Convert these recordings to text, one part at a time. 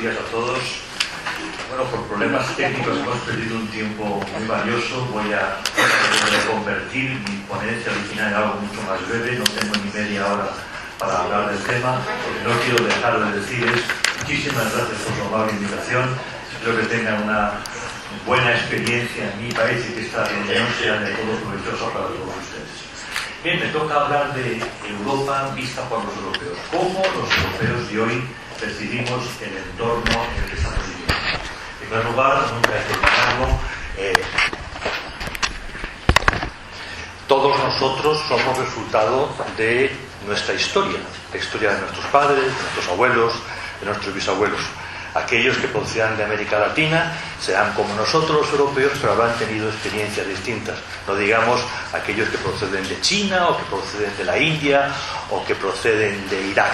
días a todos. Bueno, por problemas técnicos hemos perdido un tiempo muy valioso. Voy a convertir mi ponencia original en algo mucho más breve. No tengo ni media hora para hablar del tema, porque no quiero dejar de decirles muchísimas gracias por su amable invitación. Espero que tengan una buena experiencia en mi país y que esta reunión sea de todo provechosa para todos ustedes. Bien, me toca hablar de Europa vista por los europeos. ¿Cómo los europeos de hoy percibimos el entorno en el que estamos viviendo? En primer lugar, nunca hay que olvidarlo, todos nosotros somos resultado de nuestra historia, la historia de nuestros padres, de nuestros abuelos, de nuestros bisabuelos. Aquellos que proceden de América Latina serán como nosotros los europeos, pero habrán tenido experiencias distintas. No digamos aquellos que proceden de China, o que proceden de la India, o que proceden de Irak.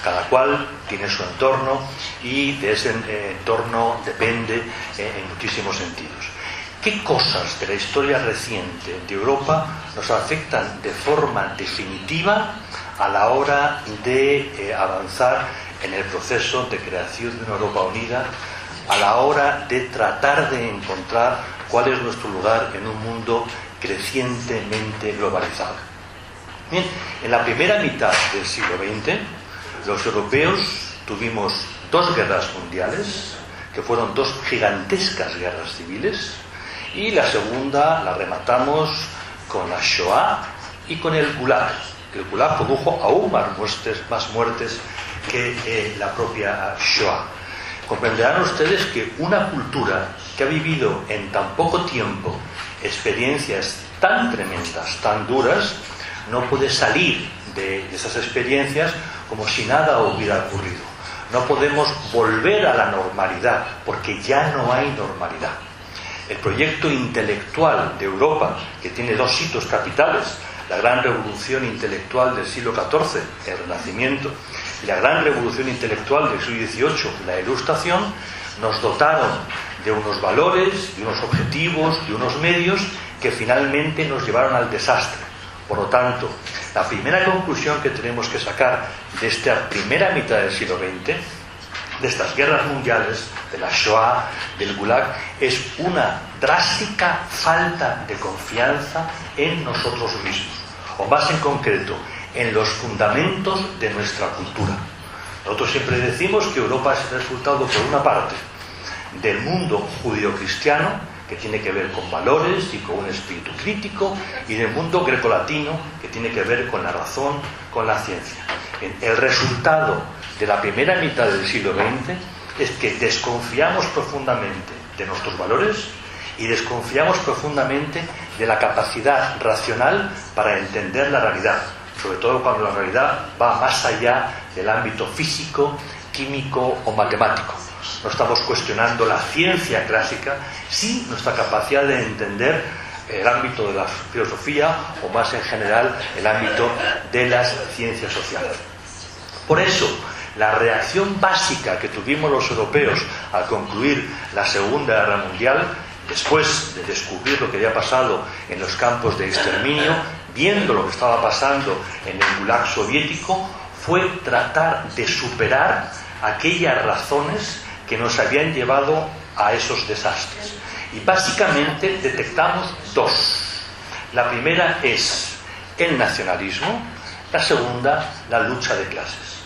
Cada cual tiene su entorno y de ese entorno depende en muchísimos sentidos. ¿Qué cosas de la historia reciente de Europa nos afectan de forma definitiva a la hora de avanzar en el proceso de creación de una Europa unida, a la hora de tratar de encontrar cuál es nuestro lugar en un mundo crecientemente globalizado? Bien, en la primera mitad del siglo XX, los europeos tuvimos dos guerras mundiales, que fueron dos gigantescas guerras civiles, y la segunda la rematamos con la Shoah y con el Gulag. El Gulag produjo aún más muertes que la propia Shoah. Comprenderán ustedes que una cultura que ha vivido en tan poco tiempo experiencias tan tremendas, tan duras, no puede salir de esas experiencias como si nada hubiera ocurrido. No podemos volver a la normalidad, porque ya no hay normalidad. El proyecto intelectual de Europa, que tiene dos hitos capitales, la gran revolución intelectual del siglo XIV, el Renacimiento, y la gran revolución intelectual del siglo XVIII, la Ilustración, nos dotaron de unos valores, de unos objetivos, de unos medios que finalmente nos llevaron al desastre. Por lo tanto, la primera conclusión que tenemos que sacar de esta primera mitad del siglo XX, de estas guerras mundiales, de la Shoah, del Gulag, es una drástica falta de confianza en nosotros mismos, o más en concreto, en los fundamentos de nuestra cultura. Nosotros siempre decimos que Europa es el resultado, por una parte, del mundo judeocristiano, que tiene que ver con valores y con un espíritu crítico, y del mundo grecolatino, que tiene que ver con la razón, con la ciencia. El resultado de la primera mitad del siglo XX es que desconfiamos profundamente de nuestros valores y desconfiamos profundamente de la capacidad racional para entender la realidad, sobre todo cuando la realidad va más allá del ámbito físico, químico o matemático. No estamos cuestionando la ciencia clásica, sí nuestra capacidad de entender el ámbito de la filosofía, o más en general el ámbito de las ciencias sociales. Por eso, la reacción básica que tuvimos los europeos al concluir la Segunda Guerra Mundial, después de descubrir lo que había pasado en los campos de exterminio, viendo lo que estaba pasando en el Gulag soviético, fue tratar de superar aquellas razones que nos habían llevado a esos desastres. Y básicamente detectamos dos. La primera es el nacionalismo, la segunda, la lucha de clases.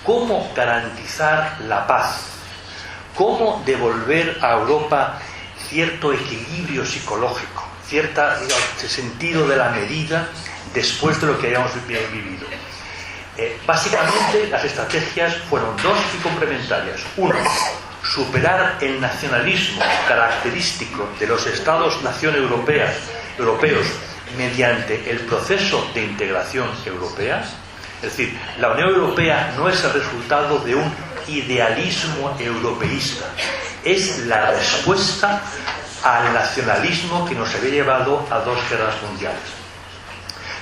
¿Cómo garantizar la paz? ¿Cómo devolver a Europa cierto equilibrio psicológico, cierto sentido de la medida después de lo que hayamos vivido? Básicamente las estrategias fueron dos y complementarias. Uno, superar el nacionalismo característico de los Estados-nación europeos mediante el proceso de integración europea. Es decir, la Unión Europea no es el resultado de un idealismo europeísta, es la respuesta al nacionalismo que nos había llevado a dos guerras mundiales.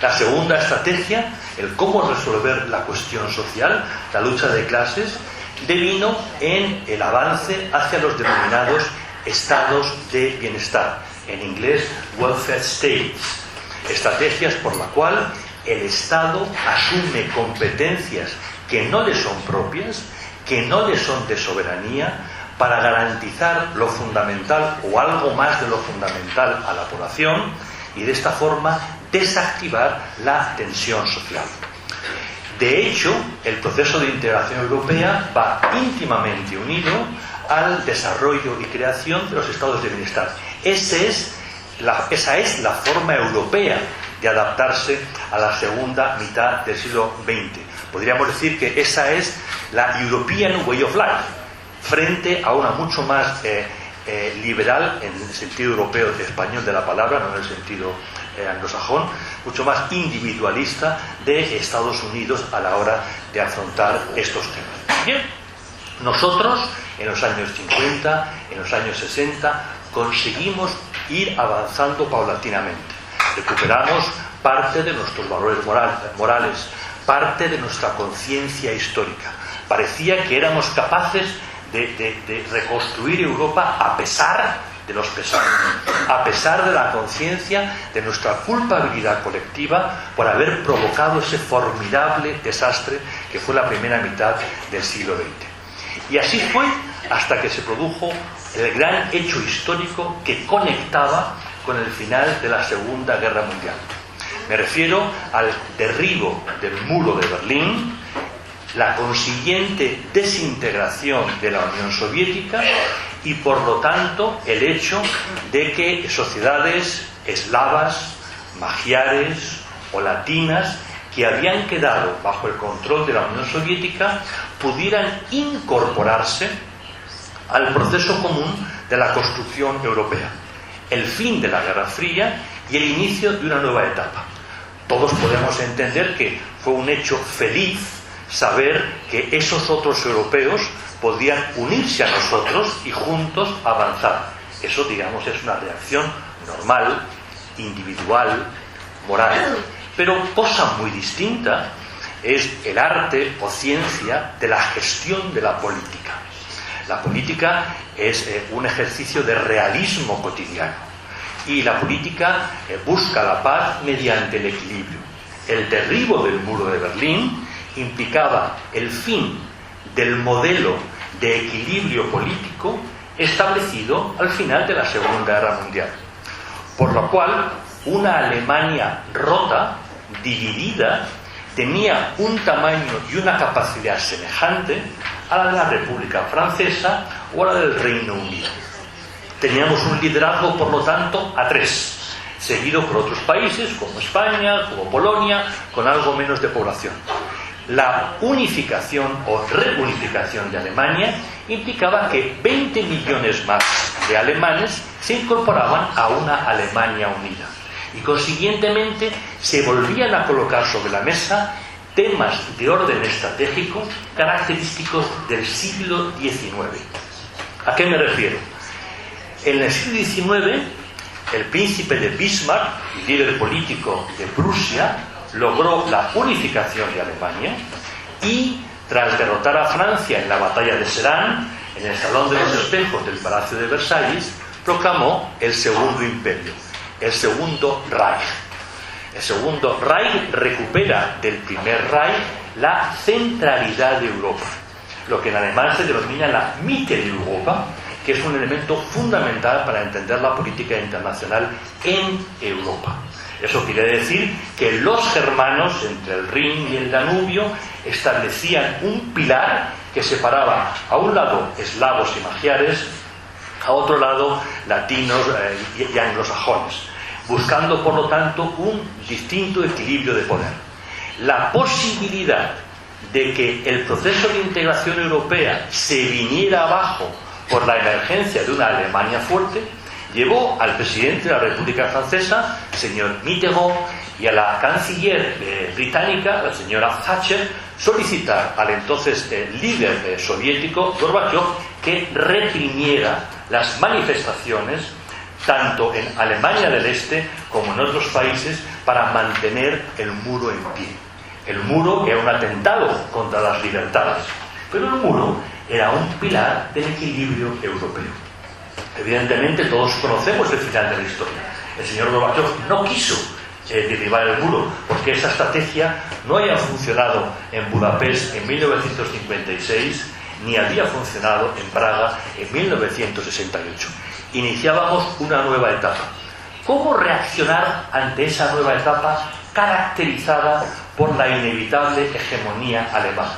La segunda estrategia, el cómo resolver la cuestión social, la lucha de clases, devino en el avance hacia los denominados estados de bienestar, en inglés welfare states, estrategias por la cual el Estado asume competencias que no le son propias, que no le son de soberanía para garantizar lo fundamental o algo más de lo fundamental a la población y de esta forma desactivar la tensión social. De hecho, el proceso de integración europea va íntimamente unido al desarrollo y creación de los estados de bienestar. Esa es la forma europea de adaptarse a la segunda mitad del siglo XX. Podríamos decir que esa es la European Way of Life, frente a una mucho más liberal, en el sentido europeo español de la palabra, no en el sentido anglosajón, mucho más individualista de Estados Unidos a la hora de afrontar estos temas. Bien, nosotros en los años 50, en los años 60, conseguimos ir avanzando paulatinamente. Recuperamos parte de nuestros valores morales, parte de nuestra conciencia histórica. Parecía que éramos capaces de reconstruir Europa a pesar de los pesares, a pesar de la conciencia de nuestra culpabilidad colectiva por haber provocado ese formidable desastre que fue la primera mitad del siglo XX. Y así fue hasta que se produjo el gran hecho histórico que conectaba con el final de la Segunda Guerra Mundial. Me refiero al derribo del muro de Berlín, la consiguiente desintegración de la Unión Soviética y, por lo tanto, el hecho de que sociedades eslavas, magiares o latinas que habían quedado bajo el control de la Unión Soviética pudieran incorporarse al proceso común de la construcción europea, el fin de la Guerra Fría y el inicio de una nueva etapa. Todos podemos entender que fue un hecho feliz saber que esos otros europeos podían unirse a nosotros y juntos avanzar. Eso, digamos, es una reacción normal, individual, moral. Pero cosa muy distinta es el arte o ciencia de la gestión de la política. La política es un ejercicio de realismo cotidiano y la política busca la paz mediante el equilibrio. El derribo del muro de Berlín implicaba el fin del modelo de equilibrio político establecido al final de la Segunda Guerra Mundial, por lo cual una Alemania rota, dividida, tenía un tamaño y una capacidad semejante a la de la República Francesa o a la del Reino Unido. Teníamos un liderazgo, por lo tanto, a tres, seguido por otros países como España, como Polonia, con algo menos de población. La unificación o reunificación de Alemania implicaba que 20 millones más de alemanes se incorporaban a una Alemania unida y consiguientemente se volvían a colocar sobre la mesa temas de orden estratégico característicos del siglo XIX. ¿A qué me refiero? En el siglo XIX, el príncipe de Bismarck, líder político de Prusia, logró la unificación de Alemania y, tras derrotar a Francia en la batalla de Sedan, en el Salón de los Espejos del Palacio de Versalles, proclamó el Segundo Imperio, el Segundo Reich. El Segundo Reich recupera del Primer Reich la centralidad de Europa, lo que en alemán se denomina la Mitte de Europa, que es un elemento fundamental para entender la política internacional en Europa. Eso quiere decir que los germanos, entre el Rin y el Danubio, establecían un pilar que separaba a un lado eslavos y magiares, a otro lado latinos y anglosajones, buscando por lo tanto un distinto equilibrio de poder. La posibilidad de que el proceso de integración europea se viniera abajo por la emergencia de una Alemania fuerte llevó al presidente de la República Francesa, señor Mitterrand, y a la canciller británica, la señora Thatcher, solicitar al entonces líder soviético, Gorbachev, que reprimiera las manifestaciones tanto en Alemania del Este como en otros países para mantener el muro en pie. El muro era un atentado contra las libertades, pero el muro era un pilar del equilibrio europeo. Evidentemente todos conocemos el final de la historia. El señor Gorbachev no quiso derribar el muro porque esa estrategia no había funcionado en Budapest en 1956, ni había funcionado en Praga en 1968. Iniciábamos una nueva etapa. ¿Cómo reaccionar ante esa nueva etapa caracterizada por la inevitable hegemonía alemana?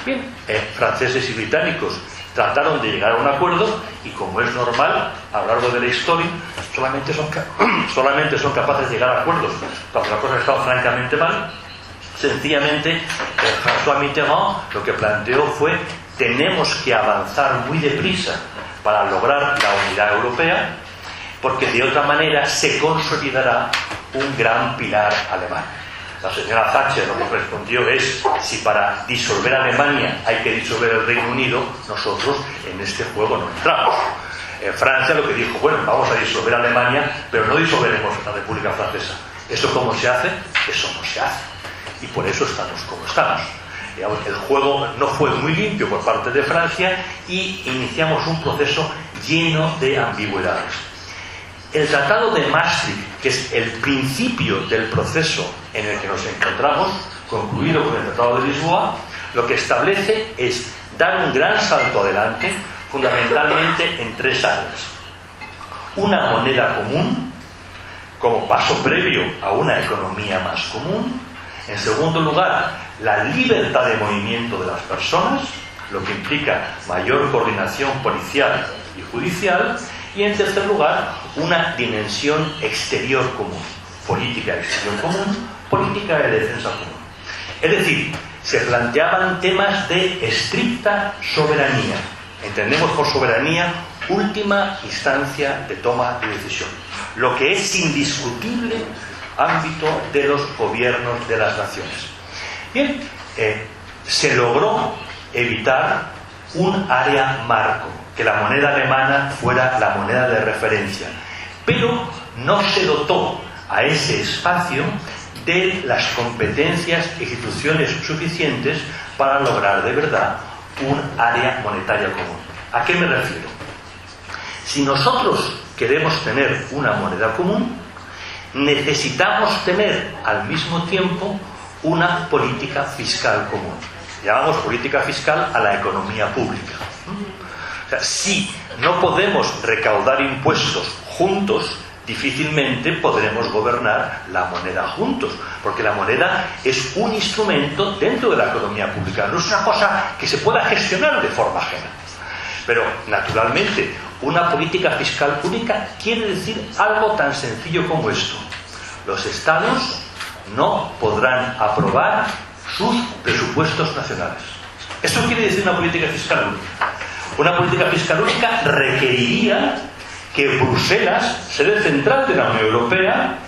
Bien, franceses y británicos trataron de llegar a un acuerdo y, como es normal a lo largo de la historia, solamente son capaces de llegar a acuerdos cuando las cosas están francamente mal. Sencillamente, François Mitterrand lo que planteó fue: tenemos que avanzar muy deprisa para lograr la unidad europea, porque de otra manera se consolidará un gran pilar alemán. La señora Thatcher lo que respondió es: si para disolver Alemania hay que disolver el Reino Unido, nosotros en este juego no entramos. En Francia lo que dijo: bueno, vamos a disolver Alemania, pero no disolveremos la República Francesa. ¿Eso cómo se hace? Eso no se hace. Y por eso estamos como estamos. El juego no fue muy limpio por parte de Francia y iniciamos un proceso lleno de ambigüedades. El Tratado de Maastricht, que es el principio del proceso en el que nos encontramos, concluido con el Tratado de Lisboa, lo que establece es dar un gran salto adelante, fundamentalmente en tres áreas. Una moneda común, como paso previo a una economía más común. En segundo lugar, la libertad de movimiento de las personas, lo que implica mayor coordinación policial y judicial. Y en tercer lugar, una dimensión exterior común, política exterior común, política de defensa común. Es decir, se planteaban temas de estricta soberanía. Entendemos por soberanía última instancia de toma de decisión, lo que es indiscutible ámbito de los gobiernos de las naciones. Bien, se logró evitar un área marco, que la moneda alemana fuera la moneda de referencia, pero no se dotó a ese espacio de las competencias e instituciones suficientes para lograr de verdad un área monetaria común. ¿A qué me refiero? Si nosotros queremos tener una moneda común, necesitamos tener al mismo tiempo una política fiscal común. Llamamos política fiscal a la economía pública. O sea, si no podemos recaudar impuestos juntos, difícilmente podremos gobernar la moneda juntos, porque la moneda es un instrumento dentro de la economía pública, no es una cosa que se pueda gestionar de forma ajena. Pero, naturalmente, una política fiscal única quiere decir algo tan sencillo como esto: los estados no podrán aprobar sus presupuestos nacionales. Eso quiere decir una política fiscal única. Una política fiscal única requeriría que Bruselas, sede central de la Unión Europea,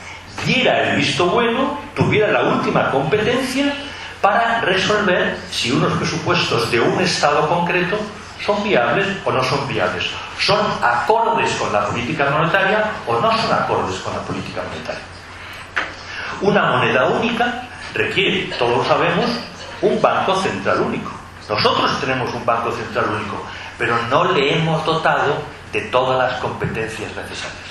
diera el visto bueno, tuviera la última competencia para resolver si unos presupuestos de un Estado concreto son viables o no son viables, son acordes con la política monetaria o no son acordes con la política monetaria. Una moneda única requiere, todos sabemos, un banco central único. Nosotros tenemos un banco central único, pero no le hemos dotado de todas las competencias necesarias.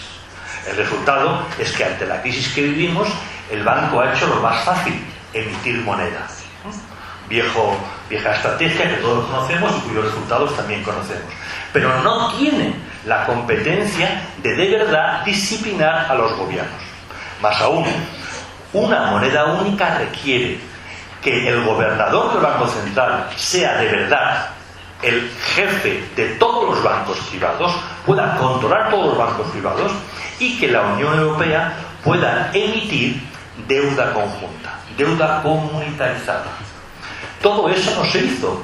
El resultado es que ante la crisis que vivimos, el banco ha hecho lo más fácil: emitir moneda. Vieja estrategia que todos conocemos y cuyos resultados también conocemos. Pero no tiene la competencia de verdad disciplinar a los gobiernos. Más aún, una moneda única requiere que el gobernador del Banco Central sea de verdad el jefe de todos los bancos privados, pueda controlar todos los bancos privados y que la Unión Europea pueda emitir deuda conjunta, deuda comunitarizada. Todo eso no se hizo.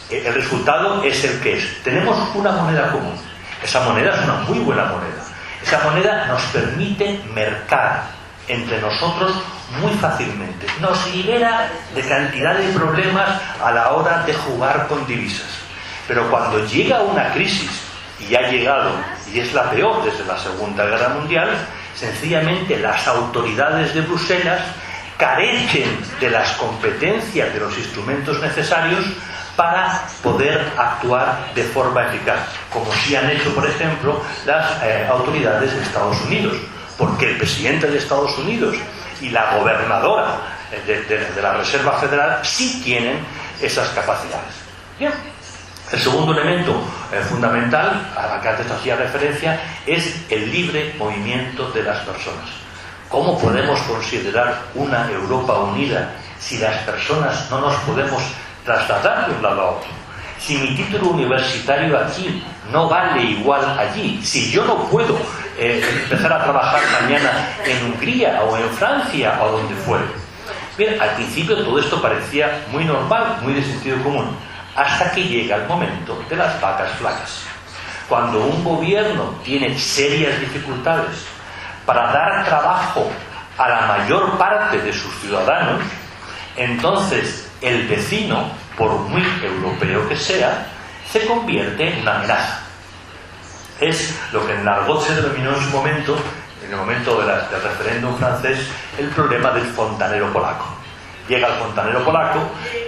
El resultado es el que es. Tenemos una moneda común. Esa moneda es una muy buena moneda. Esa moneda nos permite mercar entre nosotros muy fácilmente. Nos libera de cantidad de problemas a la hora de jugar con divisas. Pero cuando llega una crisis, y ha llegado, y es la peor desde la Segunda Guerra Mundial, sencillamente las autoridades de Bruselas carecen de las competencias, de los instrumentos necesarios para poder actuar de forma eficaz, como sí han hecho, por ejemplo, las autoridades de Estados Unidos, porque el presidente de Estados Unidos y la gobernadora de la Reserva Federal sí tienen esas capacidades. Bien, El segundo elemento fundamental, a que antes hacía referencia, es el libre movimiento de las personas. ¿Cómo podemos considerar una Europa unida si las personas no nos podemos trasladar de un lado a otro? Si mi título universitario aquí no vale igual allí, si yo no puedo empezar a trabajar mañana en Hungría o en Francia o donde fuere. Bien, al principio todo esto parecía muy normal, muy de sentido común, hasta que llega el momento de las vacas flacas. Cuando un gobierno tiene serias dificultades para dar trabajo a la mayor parte de sus ciudadanos, entonces el vecino, por muy europeo que sea, se convierte en una amenaza. Es lo que en Argot se denominó en su momento, en el momento del referéndum francés, el problema del fontanero polaco. Llega el fontanero polaco,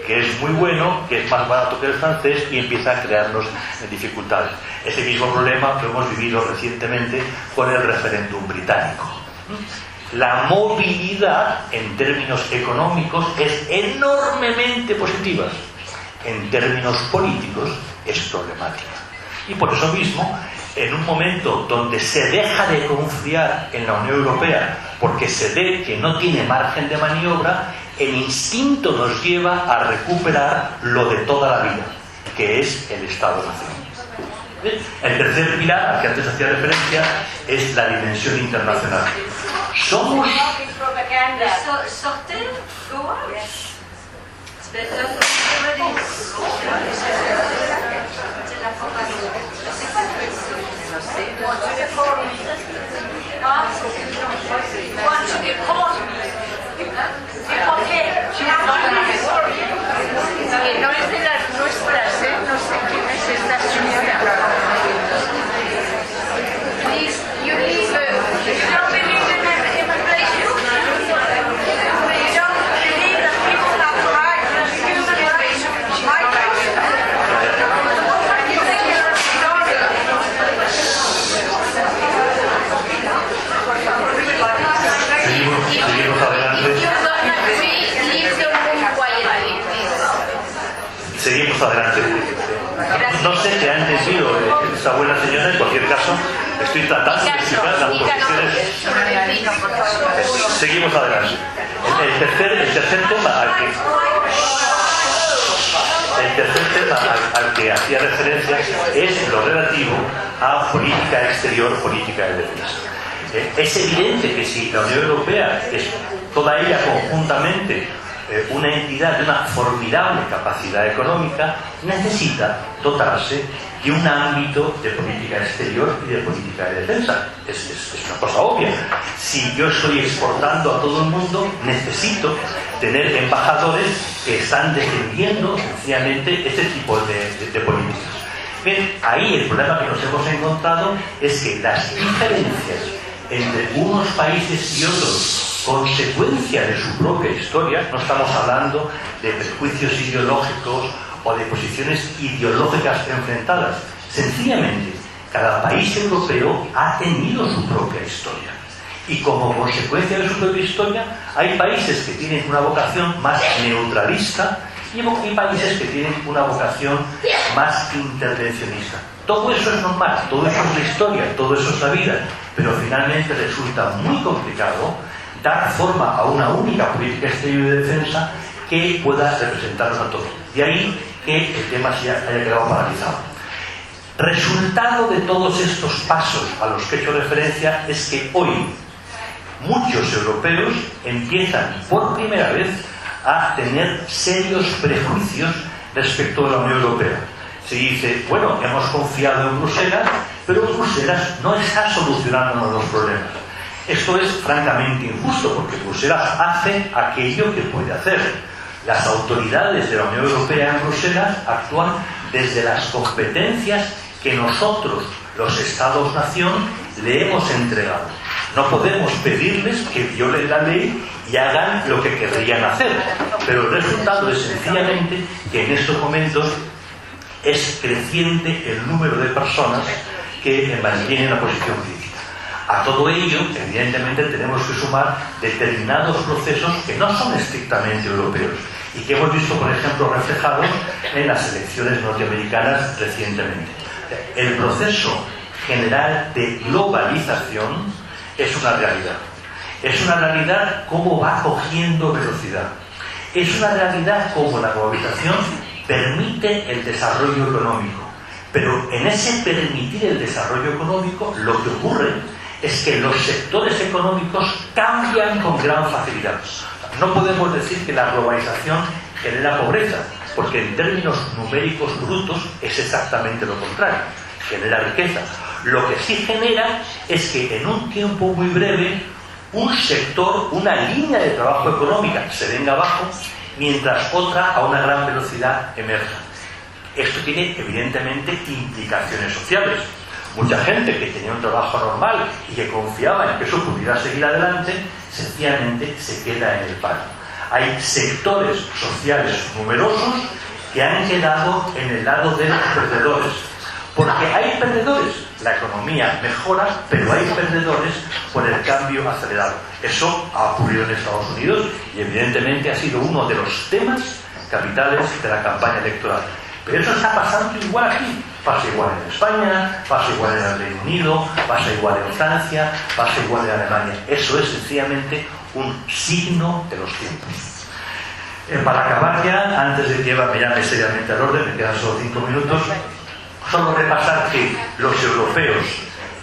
que es muy bueno, que es más barato que el francés, y empieza a crearnos dificultades. Ese mismo problema lo hemos vivido recientemente con el referéndum británico. La movilidad en términos económicos es enormemente positiva. En términos políticos es problemática. Y por eso mismo, en un momento donde se deja de confiar en la Unión Europea porque se ve que no tiene margen de maniobra, el instinto nos lleva a recuperar lo de toda la vida, que es el Estado-Nación. El tercer pilar, al que antes hacía referencia, es la dimensión internacional. Somos... Que no es de las nuestras, no sé quién es esta señora. Please, you leave. You don't believe in immigration? You don't believe that people have rights, human rights, migrants? What do you think you're Seguimos adelante. Seguimos adelante. No sé qué ha entendido esa buena señora, en cualquier caso, estoy tratando de explicar las posiciones. Seguimos adelante. El tercer tema al que hacía referencia es lo relativo a política exterior, política de defensa. Es evidente que si la Unión Europea es toda ella conjuntamente una entidad de una formidable capacidad económica, necesita dotarse de un ámbito de política exterior y de política de defensa. Es una cosa obvia. Si yo estoy exportando a todo el mundo, necesito tener embajadores que están defendiendo sencillamente este tipo de políticas. Bien, ahí el problema que nos hemos encontrado es que las diferencias entre unos países y otros, consecuencia de su propia historia, no estamos hablando de prejuicios ideológicos o de posiciones ideológicas enfrentadas, sencillamente cada país europeo ha tenido su propia historia y como consecuencia de su propia historia hay países que tienen una vocación más neutralista y hay países que tienen una vocación más intervencionista. Todo eso es normal, todo eso es la historia, todo eso es la vida, pero finalmente resulta muy complicado dar forma a una única política exterior y de defensa que pueda representarnos a todos. De ahí que el tema se haya quedado paralizado. Resultado de todos estos pasos a los que he hecho referencia es que hoy muchos europeos empiezan por primera vez a tener serios prejuicios respecto a la Unión Europea. Se dice, bueno, hemos confiado en Bruselas, pero Bruselas no está solucionándonos los problemas. Esto es francamente injusto, porque Bruselas hace aquello que puede hacer. Las autoridades de la Unión Europea en Bruselas actúan desde las competencias que nosotros, los Estados-nación, le hemos entregado. No podemos pedirles que violen la ley y hagan lo que querrían hacer, pero el resultado es sencillamente que en estos momentos es creciente el número de personas que mantienen la posición crítica. A todo ello, evidentemente, tenemos que sumar determinados procesos que no son estrictamente europeos y que hemos visto, por ejemplo, reflejados en las elecciones norteamericanas recientemente. El proceso general de globalización es una realidad. Es una realidad cómo va cogiendo velocidad. Es una realidad como la globalización permite el desarrollo económico. Pero en ese permitir el desarrollo económico, lo que ocurre es que los sectores económicos cambian con gran facilidad. No podemos decir que la globalización genera pobreza, porque en términos numéricos brutos es exactamente lo contrario, genera riqueza. Lo que sí genera es que en un tiempo muy breve un sector, una línea de trabajo económica se venga abajo, mientras otra a una gran velocidad emerja. Esto tiene evidentemente implicaciones sociales. Mucha gente que tenía un trabajo normal y que confiaba en que eso pudiera seguir adelante, sencillamente se queda en el paro. Hay sectores sociales numerosos que han quedado en el lado de los perdedores. Porque hay perdedores, la economía mejora, pero hay perdedores por el cambio acelerado. Eso ha ocurrido en Estados Unidos y evidentemente ha sido uno de los temas capitales de la campaña electoral. Pero eso está pasando igual aquí. Pasa igual en España, pasa igual en el Reino Unido, pasa igual en Francia, pasa igual en Alemania. Eso es sencillamente un signo de los tiempos. Para acabar ya, antes de que Eva me llame seriamente al orden, me quedan solo 5 minutos, solo repasar que los europeos,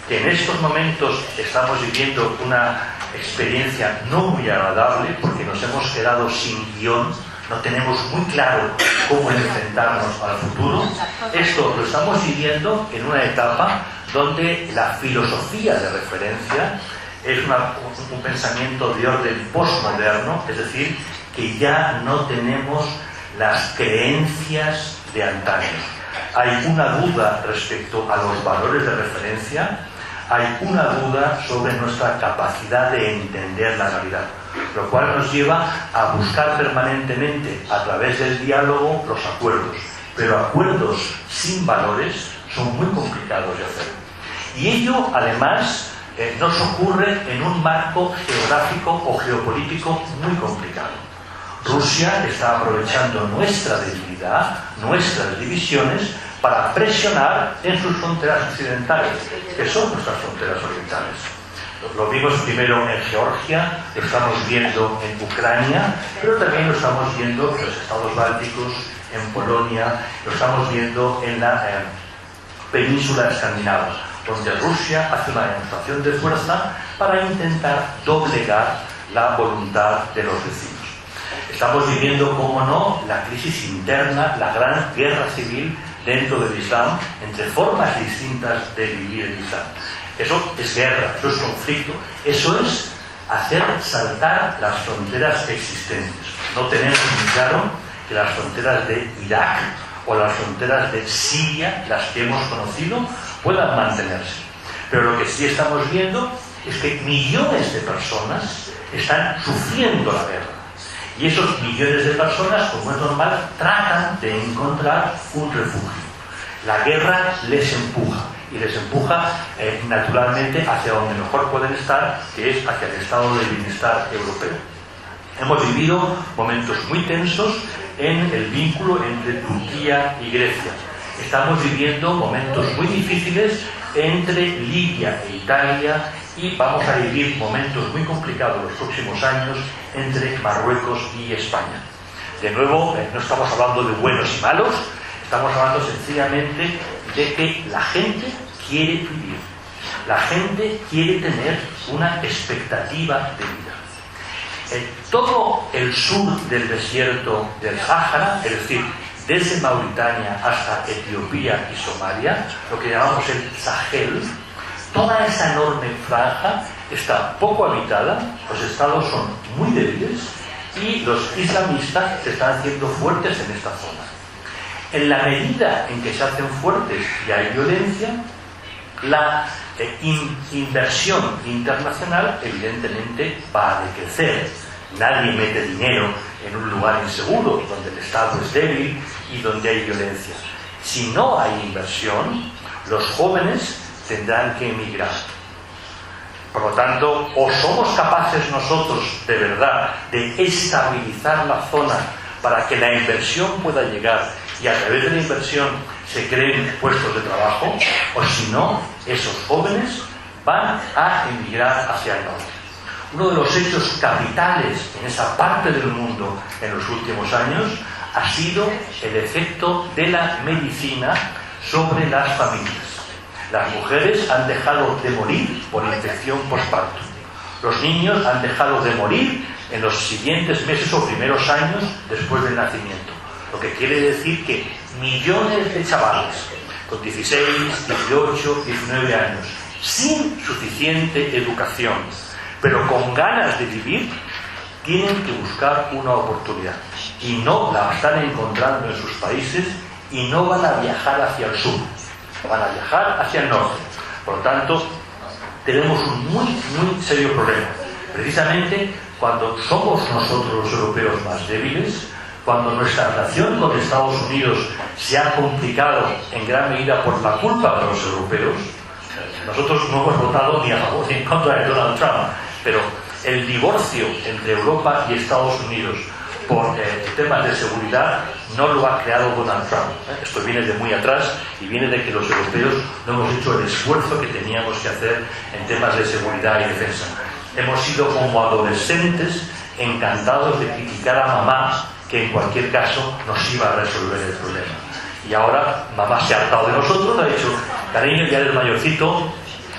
que en estos momentos estamos viviendo una experiencia no muy agradable, porque nos hemos quedado sin guión, no tenemos muy claro cómo enfrentarnos al futuro. Esto lo estamos viviendo en una etapa donde la filosofía de referencia es un pensamiento de orden postmoderno, es decir, que ya no tenemos las creencias de antaño. Hay una duda respecto a los valores de referencia, hay una duda sobre nuestra capacidad de entender la realidad, lo cual nos lleva a buscar permanentemente a través del diálogo los acuerdos, pero acuerdos sin valores son muy complicados de hacer. Y ello, además, nos ocurre en un marco geográfico o geopolítico muy complicado. Rusia está aprovechando nuestra debilidad, nuestras divisiones, para presionar en sus fronteras occidentales, que son nuestras fronteras orientales. Lo vimos primero en Georgia, lo estamos viendo en Ucrania, pero también lo estamos viendo en los estados bálticos, en Polonia, lo estamos viendo en la península escandinava, donde Rusia hace una demostración de fuerza para intentar doblegar la voluntad de los vecinos. Estamos viviendo, como no, la crisis interna, la gran guerra civil dentro del Islam, entre formas distintas de vivir el Islam. Eso es guerra, eso es conflicto, eso es hacer saltar las fronteras existentes. No tenemos muy claro que las fronteras de Irak o las fronteras de Siria, las que hemos conocido, puedan mantenerse. Pero lo que sí estamos viendo es que millones de personas están sufriendo la guerra. Y esos millones de personas, como es normal, tratan de encontrar un refugio. La guerra les empuja, y les empuja naturalmente hacia donde mejor pueden estar, que es hacia el estado de bienestar europeo. Hemos vivido momentos muy tensos en el vínculo entre Turquía y Grecia. Estamos viviendo momentos muy difíciles entre Libia e Italia, y vamos a vivir momentos muy complicados los próximos años entre Marruecos y España. De nuevo, no estamos hablando de buenos y malos, estamos hablando sencillamente de que la gente quiere vivir, la gente quiere tener una expectativa de vida. Todo el sur del desierto del Sáhara, es decir, desde Mauritania hasta Etiopía y Somalia, lo que llamamos el Sahel, toda esa enorme franja está poco habitada, los estados son muy débiles y los islamistas se están haciendo fuertes en esta zona. En la medida en que se hacen fuertes y hay violencia, la inversión internacional evidentemente va a decrecer. Nadie mete dinero en un lugar inseguro, donde el Estado es débil y donde hay violencia. Si no hay inversión, los jóvenes tendrán que emigrar. Por lo tanto, o somos capaces nosotros de verdad de estabilizar la zona para que la inversión pueda llegar y a través de la inversión se creen puestos de trabajo, o si no, esos jóvenes van a emigrar hacia el norte. Uno de los hechos capitales en esa parte del mundo en los últimos años ha sido el efecto de la medicina sobre las familias. Las mujeres han dejado de morir por infección postparto. Los niños han dejado de morir en los siguientes meses o primeros años después del nacimiento. Lo que quiere decir que millones de chavales con 16, 18, 19 años, sin suficiente educación, pero con ganas de vivir, tienen que buscar una oportunidad. Y no la están encontrando en sus países y no van a viajar hacia el sur, van a viajar hacia el norte. Por lo tanto, tenemos un muy serio problema. Precisamente cuando somos nosotros los europeos más débiles, cuando nuestra relación con Estados Unidos se ha complicado en gran medida por la culpa de los europeos. Nosotros no hemos votado ni a favor ni en contra de Donald Trump, pero el divorcio entre Europa y Estados Unidos por temas de seguridad no lo ha creado Donald Trump. Esto viene de muy atrás y viene de que los europeos no hemos hecho el esfuerzo que teníamos que hacer en temas de seguridad y defensa. Hemos sido como adolescentes encantados de criticar a mamá, que en cualquier caso nos iba a resolver el problema. Y ahora mamá se ha hartado de nosotros, ha dicho, cariño, ya eres mayorcito,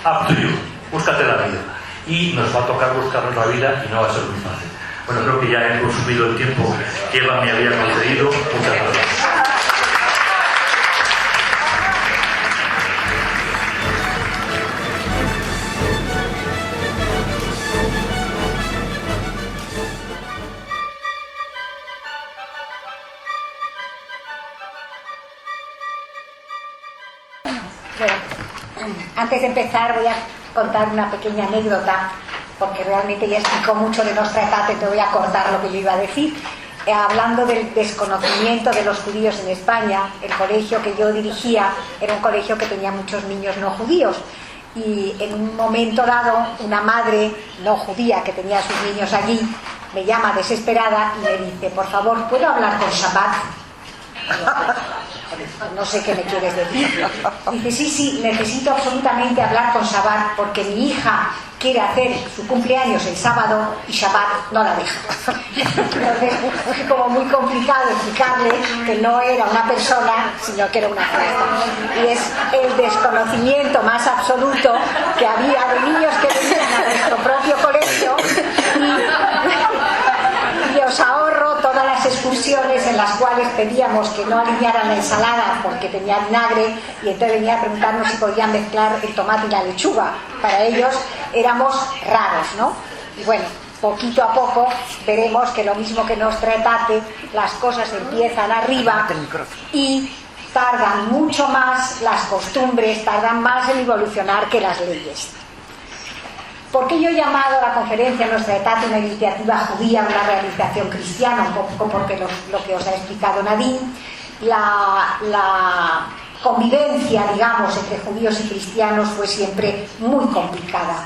up to you, búscate la vida. Y nos va a tocar buscarnos la vida y no va a ser muy fácil. Bueno, creo que ya he consumido el tiempo que Eva me había concedido. Muchas gracias. Bueno, antes de empezar voy a contar una pequeña anécdota, porque realmente ya explicó mucho de nuestra etapa y te voy a cortar lo que yo iba a decir. Hablando del desconocimiento de los judíos en España, el colegio que yo dirigía era un colegio que tenía muchos niños no judíos, y en un momento dado una madre no judía que tenía a sus niños allí me llama desesperada y me dice, por favor, ¿puedo hablar con Shabbat? No sé qué me quieres decir. Dice, sí, necesito absolutamente hablar con Shabbat porque mi hija quiere hacer su cumpleaños el sábado y Shabbat no la deja. Entonces es como muy complicado explicarle que no era una persona, sino que era una fiesta. Y es el desconocimiento más absoluto que había de niños que venían a nuestro propio colegio, y os ahorro todas las excursiones en las cuales pedíamos que no alinearan la ensalada porque tenía vinagre, y entonces venía a preguntarnos si podían mezclar el tomate y la lechuga. Para ellos éramos raros, ¿no? Y bueno, poquito a poco veremos que lo mismo que nos tratate, las cosas empiezan arriba y tardan mucho más, las costumbres tardan más en evolucionar que las leyes. ¿Por qué yo he llamado a la conferencia Nuestra Etapa una iniciativa judía, una realización cristiana? Un poco porque lo que os ha explicado Nadine. La convivencia, digamos, entre judíos y cristianos fue siempre muy complicada.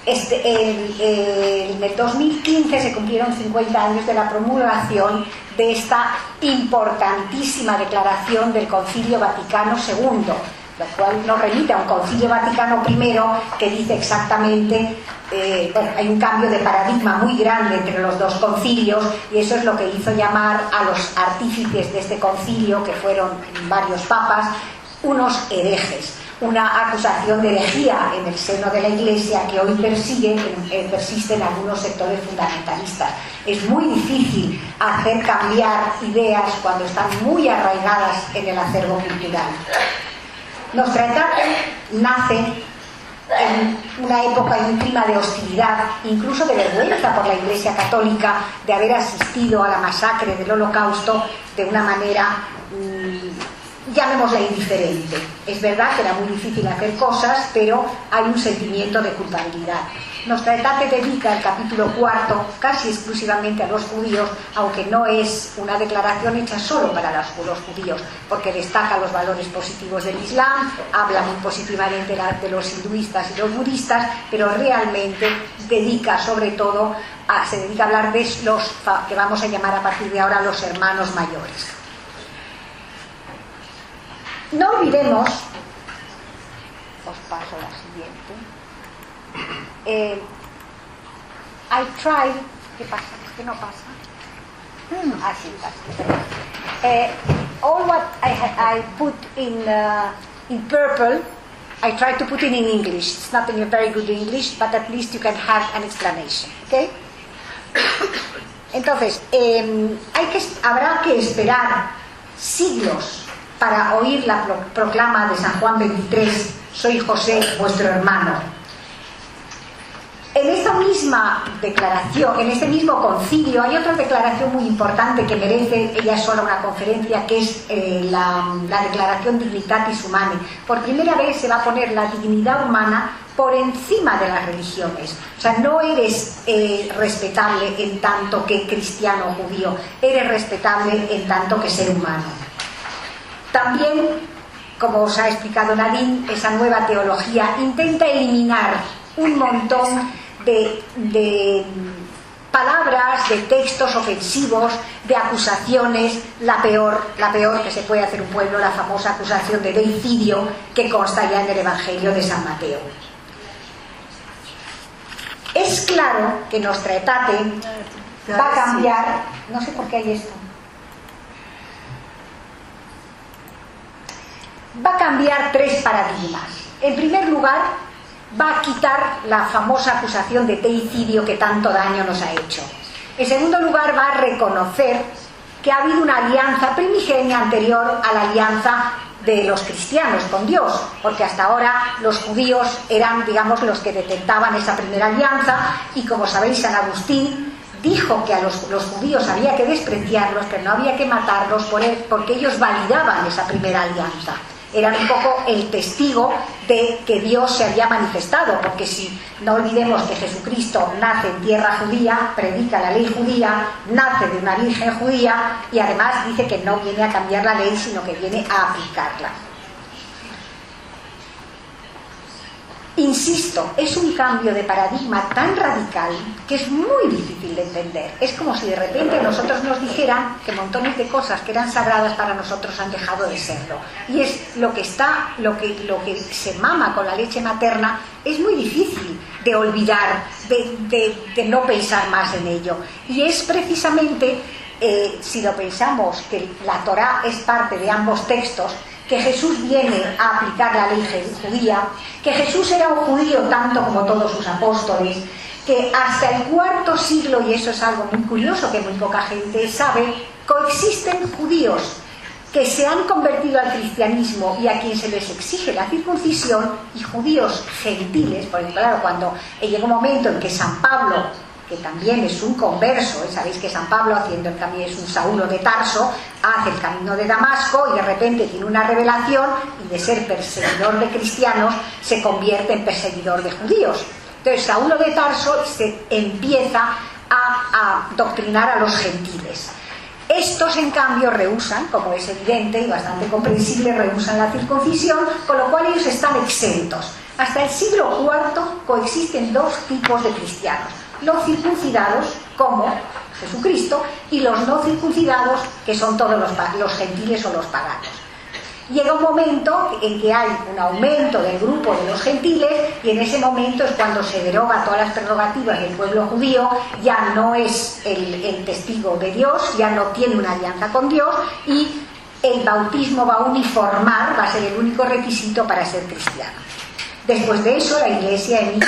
En el 2015 se cumplieron 50 años de la promulgación de esta importantísima declaración del Concilio Vaticano II, lo cual nos remite a un Concilio Vaticano I que dice exactamente, hay un cambio de paradigma muy grande entre los dos concilios, y eso es lo que hizo llamar a los artífices de este concilio, que fueron varios papas, unos herejes, una acusación de herejía en el seno de la Iglesia que hoy persiste en algunos sectores fundamentalistas. Es muy difícil hacer cambiar ideas cuando están muy arraigadas en el acervo cultural. Nuestra etapa nace en una época y un clima de hostilidad, incluso de vergüenza por la Iglesia Católica de haber asistido a la masacre del Holocausto de una manera llamémosla indiferente. Es verdad que era muy difícil hacer cosas, pero hay un sentimiento de culpabilidad. Nostra Aetate dedica el capítulo 4 casi exclusivamente a los judíos, aunque no es una declaración hecha solo para los judíos, porque destaca los valores positivos del Islam, habla muy positivamente de los hinduistas y los budistas, pero realmente dedica sobre todo se dedica a hablar de los que vamos a llamar a partir de ahora los hermanos mayores. No olvidemos, os paso la siguiente. I tried, ¿qué pasa? ¿Qué no pasa? Así pasa. All what I put in purple, I tried to put it in English. It's not in a very good English, but at least you can have an explanation. ¿Okay? Entonces, habrá que esperar siglos para oír la proclama de San Juan 23, soy José, vuestro hermano. En esta misma declaración, en este mismo concilio, hay otra declaración muy importante que merece ella sola una conferencia, que es la Declaración Dignitatis Humanae. Por primera vez se va a poner la dignidad humana por encima de las religiones. O sea, no eres respetable en tanto que cristiano o judío, eres respetable en tanto que ser humano. También, como os ha explicado Nadine, esa nueva teología intenta eliminar un montón de palabras, de textos ofensivos, de acusaciones, la peor que se puede hacer un pueblo, la famosa acusación de deicidio que consta ya en el Evangelio de San Mateo. Es claro que Nostra Aetate va a cambiar, no sé por qué hay esto, va a cambiar tres paradigmas. En primer lugar, va a quitar la famosa acusación de teicidio que tanto daño nos ha hecho. En segundo lugar, va a reconocer que ha habido una alianza primigenia anterior a la alianza de los cristianos con Dios, porque hasta ahora los judíos eran, digamos, los que detentaban esa primera alianza, y como sabéis, San Agustín dijo que a los judíos había que despreciarlos, pero no había que matarlos porque ellos validaban esa primera alianza. Eran un poco el testigo de que Dios se había manifestado, porque si no olvidemos que Jesucristo nace en tierra judía, predica la ley judía, nace de una virgen judía y además dice que no viene a cambiar la ley, sino que viene a aplicarla. Insisto, es un cambio de paradigma tan radical que es muy difícil de entender. Es como si de repente nosotros nos dijeran que montones de cosas que eran sagradas para nosotros han dejado de serlo. Y es lo que se mama con la leche materna, es muy difícil de olvidar, de no pensar más en ello. Y es precisamente, si lo pensamos, que la Torá es parte de ambos textos, que Jesús viene a aplicar la ley judía, que Jesús era un judío tanto como todos sus apóstoles, que hasta el IV siglo, y eso es algo muy curioso que muy poca gente sabe, coexisten judíos que se han convertido al cristianismo y a quien se les exige la circuncisión, y judíos gentiles, porque claro, cuando llega un momento en que San Pablo, que también es un converso, sabéis que San Pablo, haciendo el camino, es un Saulo de Tarso, hace el camino de Damasco y de repente tiene una revelación, y de ser perseguidor de cristianos se convierte en perseguidor de judíos. Entonces Saulo de Tarso se empieza a doctrinar a los gentiles. Estos, en cambio, rehúsan, como es evidente y bastante comprensible, rehúsan la circuncisión, con lo cual ellos están exentos. Hasta el siglo IV coexisten dos tipos de cristianos: los circuncidados, como Jesucristo, y los no circuncidados, que son todos los gentiles o los paganos. Llega un momento en que hay un aumento del grupo de los gentiles, y en ese momento es cuando se deroga todas las prerrogativas del pueblo judío, ya no es el testigo de Dios, ya no tiene una alianza con Dios, y el bautismo va a uniformar, va a ser el único requisito para ser cristiano. Después de eso, la Iglesia emite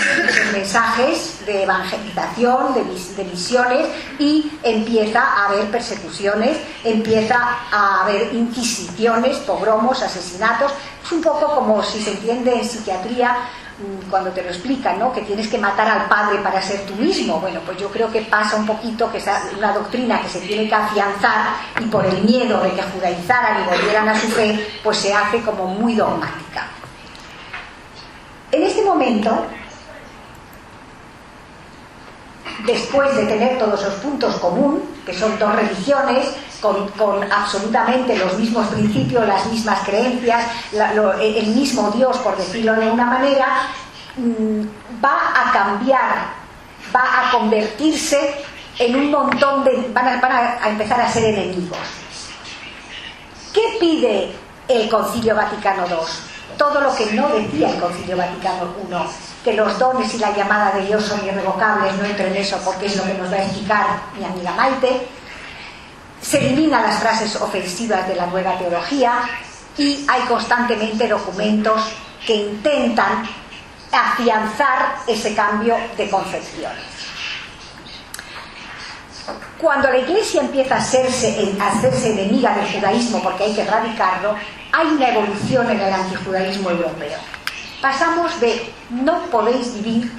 mensajes de evangelización, de misiones, y empieza a haber persecuciones, empieza a haber inquisiciones, pogromos, asesinatos. Es un poco como, si se entiende en psiquiatría, cuando te lo explican, ¿no? Que tienes que matar al padre para ser tú mismo. Bueno, pues yo creo que pasa un poquito que es una doctrina que se tiene que afianzar y por el miedo de que judaizaran y volvieran a su fe, pues se hace como muy dogmática. En este momento, después de tener todos esos puntos comunes, que son dos religiones con absolutamente los mismos principios, las mismas creencias, el mismo Dios, por decirlo de una manera, va a cambiar, va a convertirse en un montón de... van a empezar a ser enemigos. ¿Qué pide el Concilio Vaticano II? Todo lo que no decía el Concilio Vaticano I, que los dones y la llamada de Dios son irrevocables. No entro en eso porque es lo que nos va a explicar mi amiga Maite. Se eliminan las frases ofensivas de la nueva teología y hay constantemente documentos que intentan afianzar ese cambio de concepciones. Cuando la Iglesia empieza a hacerse enemiga del judaísmo porque hay que erradicarlo, hay una evolución en el antijudaísmo europeo. Pasamos de no podéis vivir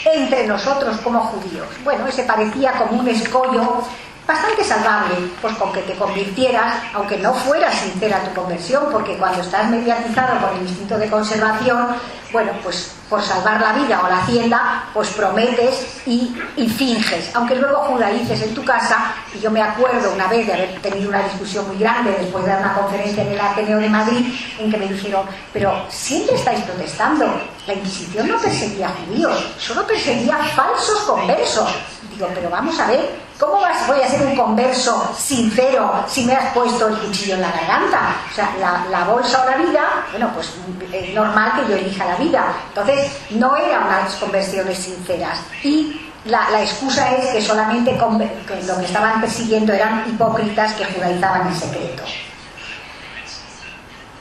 entre nosotros como judíos. Bueno, ese parecía como un escollo bastante salvable, pues con que te convirtieras, aunque no fuera sincera tu conversión, porque cuando estás mediatizado por el instinto de conservación, bueno, pues por salvar la vida o la hacienda, pues prometes y finges, aunque luego judaices en tu casa. Y yo me acuerdo una vez de haber tenido una discusión muy grande después de dar una conferencia en el Ateneo de Madrid, en que me dijeron, pero siempre estáis protestando, la Inquisición no perseguía judíos, solo perseguía falsos conversos. Digo, pero vamos a ver, ¿cómo voy a ser un converso sincero si me has puesto el cuchillo en la garganta? O sea, la bolsa o la vida, bueno, pues es normal que yo elija la vida. Entonces, no eran unas conversiones sinceras. Y la excusa es que solamente que lo que estaban persiguiendo eran hipócritas que judaizaban en secreto.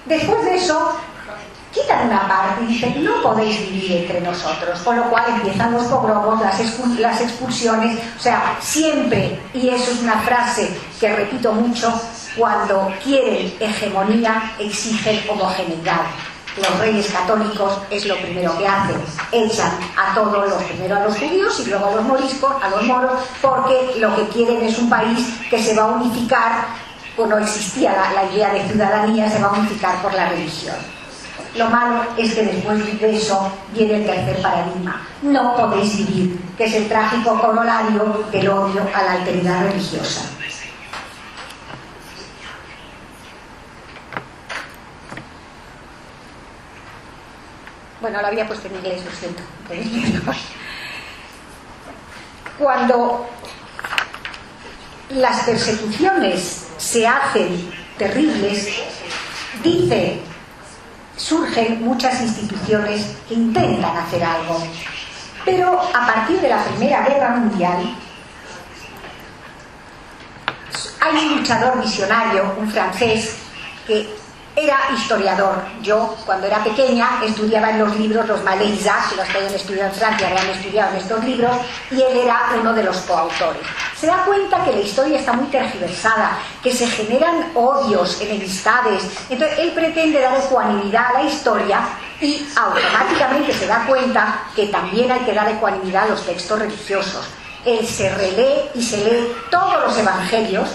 Después de eso, quitan una parte y dicen, no podéis vivir entre nosotros, con lo cual empiezan los pogromos, las expulsiones. O sea, siempre, y eso es una frase que repito mucho, cuando quieren hegemonía exigen homogeneidad. Los reyes católicos es lo primero que hacen, echan a todos, primero a los judíos y luego a los moriscos, a los moros, porque lo que quieren es un país que se va a unificar, pues no existía la idea de ciudadanía, se va a unificar por la religión. Lo malo es que después de eso viene el tercer paradigma. No podéis vivir, que es el trágico corolario del odio a la alteridad religiosa. Bueno, lo había puesto en inglés, lo siento. Cuando las persecuciones se hacen terribles, surgen muchas instituciones que intentan hacer algo. Pero a partir de la Primera Guerra Mundial hay un luchador visionario, un francés, que era historiador. Yo, cuando era pequeña, estudiaba en los libros los Malais Jacques, los que hayan estudiado en Francia habrán estudiado en estos libros, y él era uno de los coautores. Se da cuenta que la historia está muy tergiversada, que se generan odios, enemistades. Entonces, él pretende dar ecuanimidad a la historia y automáticamente se da cuenta que también hay que dar ecuanimidad a los textos religiosos. Él se relee y se lee todos los evangelios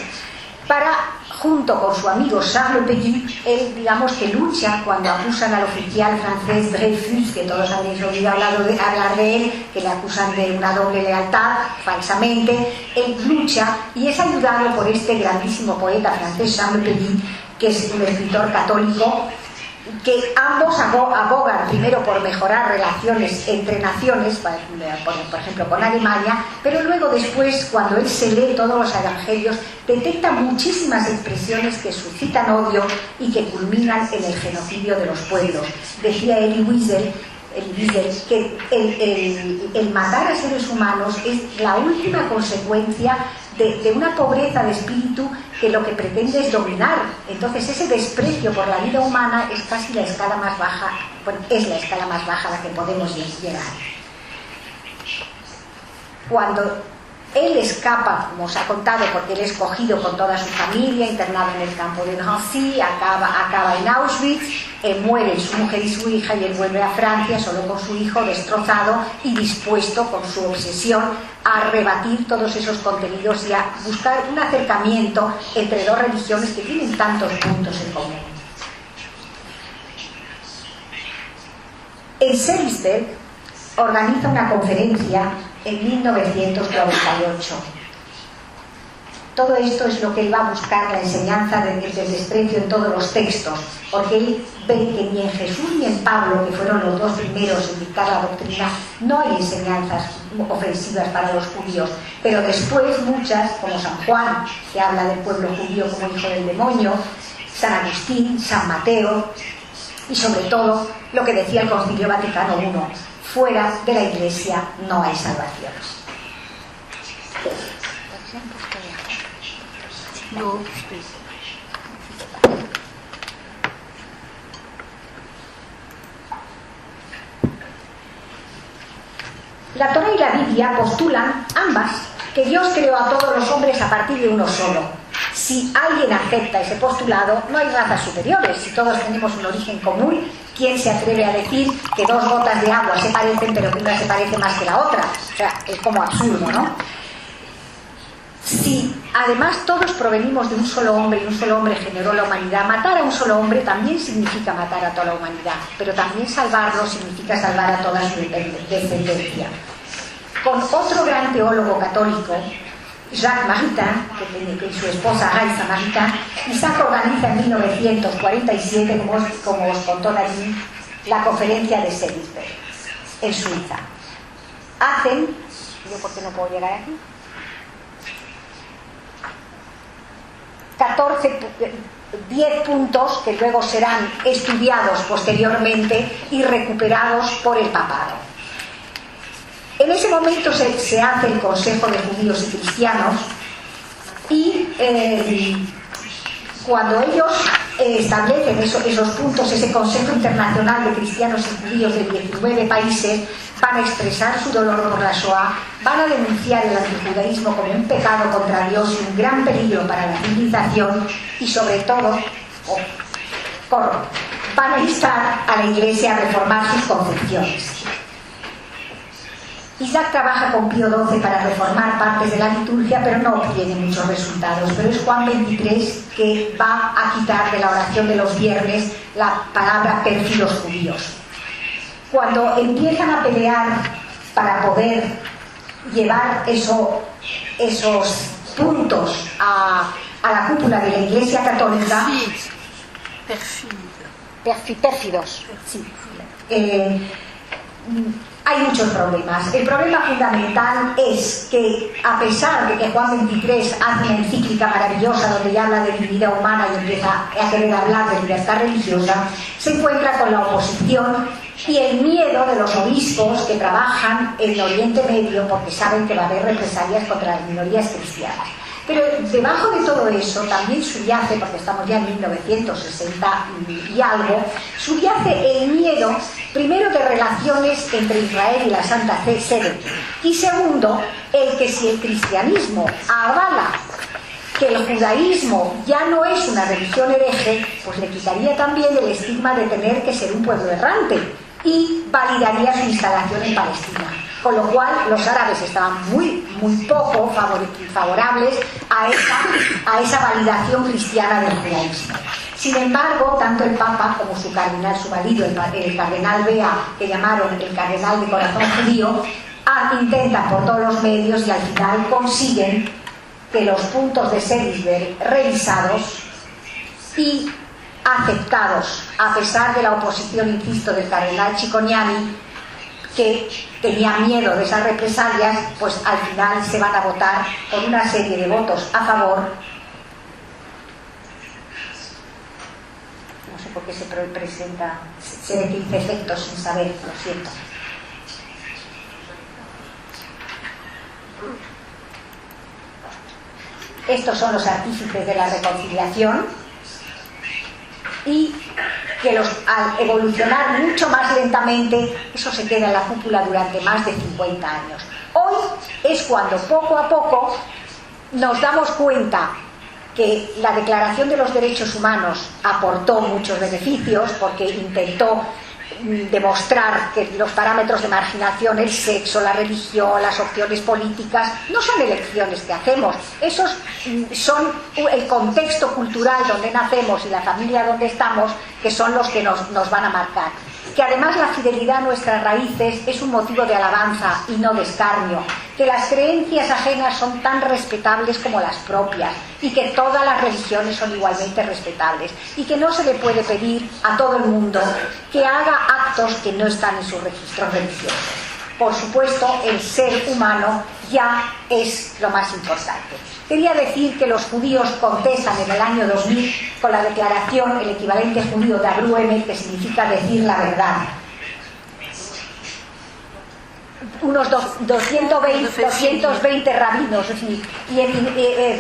para, junto con su amigo Charles Péguy, él, digamos, que lucha cuando acusan al oficial francés Dreyfus, que todos habréis oído hablar de él, que le acusan de una doble lealtad, falsamente. Él lucha y es ayudado por este grandísimo poeta francés Charles Péguy, que es un escritor católico, que ambos abogan primero por mejorar relaciones entre naciones, por ejemplo con Alemania, pero luego después, cuando él se lee todos los evangelios, detecta muchísimas expresiones que suscitan odio y que culminan en el genocidio de los pueblos. Decía Elie Wiesel que el matar a seres humanos es la última consecuencia de una pobreza de espíritu que lo que pretende es dominar. Entonces ese desprecio por la vida humana es casi la escala más baja, bueno, es la escala más baja a la que podemos llegar. Cuando Él escapa, como os ha contado, porque él es cogido con toda su familia, internado en el campo de Nancy, acaba en Auschwitz, mueren su mujer y su hija, y él vuelve a Francia solo con su hijo destrozado y dispuesto, con su obsesión, a rebatir todos esos contenidos y a buscar un acercamiento entre dos religiones que tienen tantos puntos en común. En Seelisberg organiza una conferencia en 1948. Todo esto es lo que él va a buscar, la enseñanza del desprecio en todos los textos, porque él ve que ni en Jesús ni en Pablo, que fueron los dos primeros en dictar la doctrina, no hay enseñanzas ofensivas para los judíos, pero después muchas, como San Juan, que habla del pueblo judío como hijo del demonio, San Agustín, San Mateo, y sobre todo lo que decía el Concilio Vaticano I: fuera de la Iglesia no hay salvación. La Torá y la Biblia postulan ambas que Dios creó a todos los hombres a partir de uno solo. Si alguien acepta ese postulado, no hay razas superiores. Si todos tenemos un origen común, ¿quién se atreve a decir que dos gotas de agua se parecen, pero que una se parece más que la otra? O sea, es como absurdo, ¿no? Si además todos provenimos de un solo hombre y un solo hombre generó la humanidad, matar a un solo hombre también significa matar a toda la humanidad, pero también salvarlo significa salvar a toda su descendencia. Con otro gran teólogo católico, Jacques Maritain, que su esposa Raisa Maritain, Isaac organiza en 1947, como os contó Nadine, la conferencia de Seelisberg, en Suiza. Hacen, ¿yo por qué no puedo llegar aquí? 10 puntos que luego serán estudiados posteriormente y recuperados por el papado. En ese momento se hace el Consejo de Judíos y Cristianos y cuando ellos establecen esos puntos, ese Consejo Internacional de Cristianos y Judíos de 19 países, van a expresar su dolor por la Shoah, van a denunciar el antijudaísmo como un pecado contra Dios y un gran peligro para la civilización y sobre todo van a instar a la Iglesia a reformar sus concepciones. Isaac trabaja con Pío XII para reformar partes de la liturgia, pero no obtiene muchos resultados. Pero es Juan XXIII que va a quitar de la oración de los viernes la palabra pérfidos judíos. Cuando empiezan a pelear para poder llevar esos puntos a la cúpula de la Iglesia Católica, pérfidos, sí. Hay muchos problemas. El problema fundamental es que, a pesar de que Juan XXIII hace una encíclica maravillosa donde ya habla de dignidad humana y empieza a querer hablar de libertad religiosa, se encuentra con la oposición y el miedo de los obispos que trabajan en Oriente Medio porque saben que va a haber represalias contra las minorías cristianas. Pero debajo de todo eso también subyace, porque estamos ya en 1960 y algo, subyace el miedo, primero, de relaciones entre Israel y la Santa Sede, y segundo, el que si el cristianismo avala que el judaísmo ya no es una religión hereje, pues le quitaría también el estigma de tener que ser un pueblo errante y validaría su instalación en Palestina. Con lo cual los árabes estaban muy poco favorables a esa validación cristiana del judaísmo. Sin embargo, tanto el Papa como su cardenal, su marido, el cardenal Bea, que llamaron el cardenal de corazón judío, intentan por todos los medios y al final consiguen que los puntos de Seelisberg revisados y aceptados, a pesar de la oposición, insisto, del cardenal Cicognani, que tenía miedo de esas represalias, pues al final se van a votar con una serie de votos a favor. No sé por qué se presenta, se ve que hice efectos sin saber, lo siento. Estos son los artífices de la reconciliación y que al evolucionar mucho más lentamente, eso se queda en la cúpula durante más de 50 años. Hoy es cuando poco a poco nos damos cuenta que la Declaración de los Derechos Humanos aportó muchos beneficios porque intentó demostrar que los parámetros de marginación, el sexo, la religión, las opciones políticas, no son elecciones que hacemos, esos son el contexto cultural donde nacemos y la familia donde estamos, que son los que nos van a marcar. Que además la fidelidad a nuestras raíces es un motivo de alabanza y no de escarnio, que las creencias ajenas son tan respetables como las propias y que todas las religiones son igualmente respetables y que no se le puede pedir a todo el mundo que haga actos que no están en sus registros religiosos. Por supuesto, el ser humano ya es lo más importante. Quería decir que los judíos contestan en el año 2000 con la declaración, el equivalente judío de Abru Emet, que significa decir la verdad. Unos 220 rabinos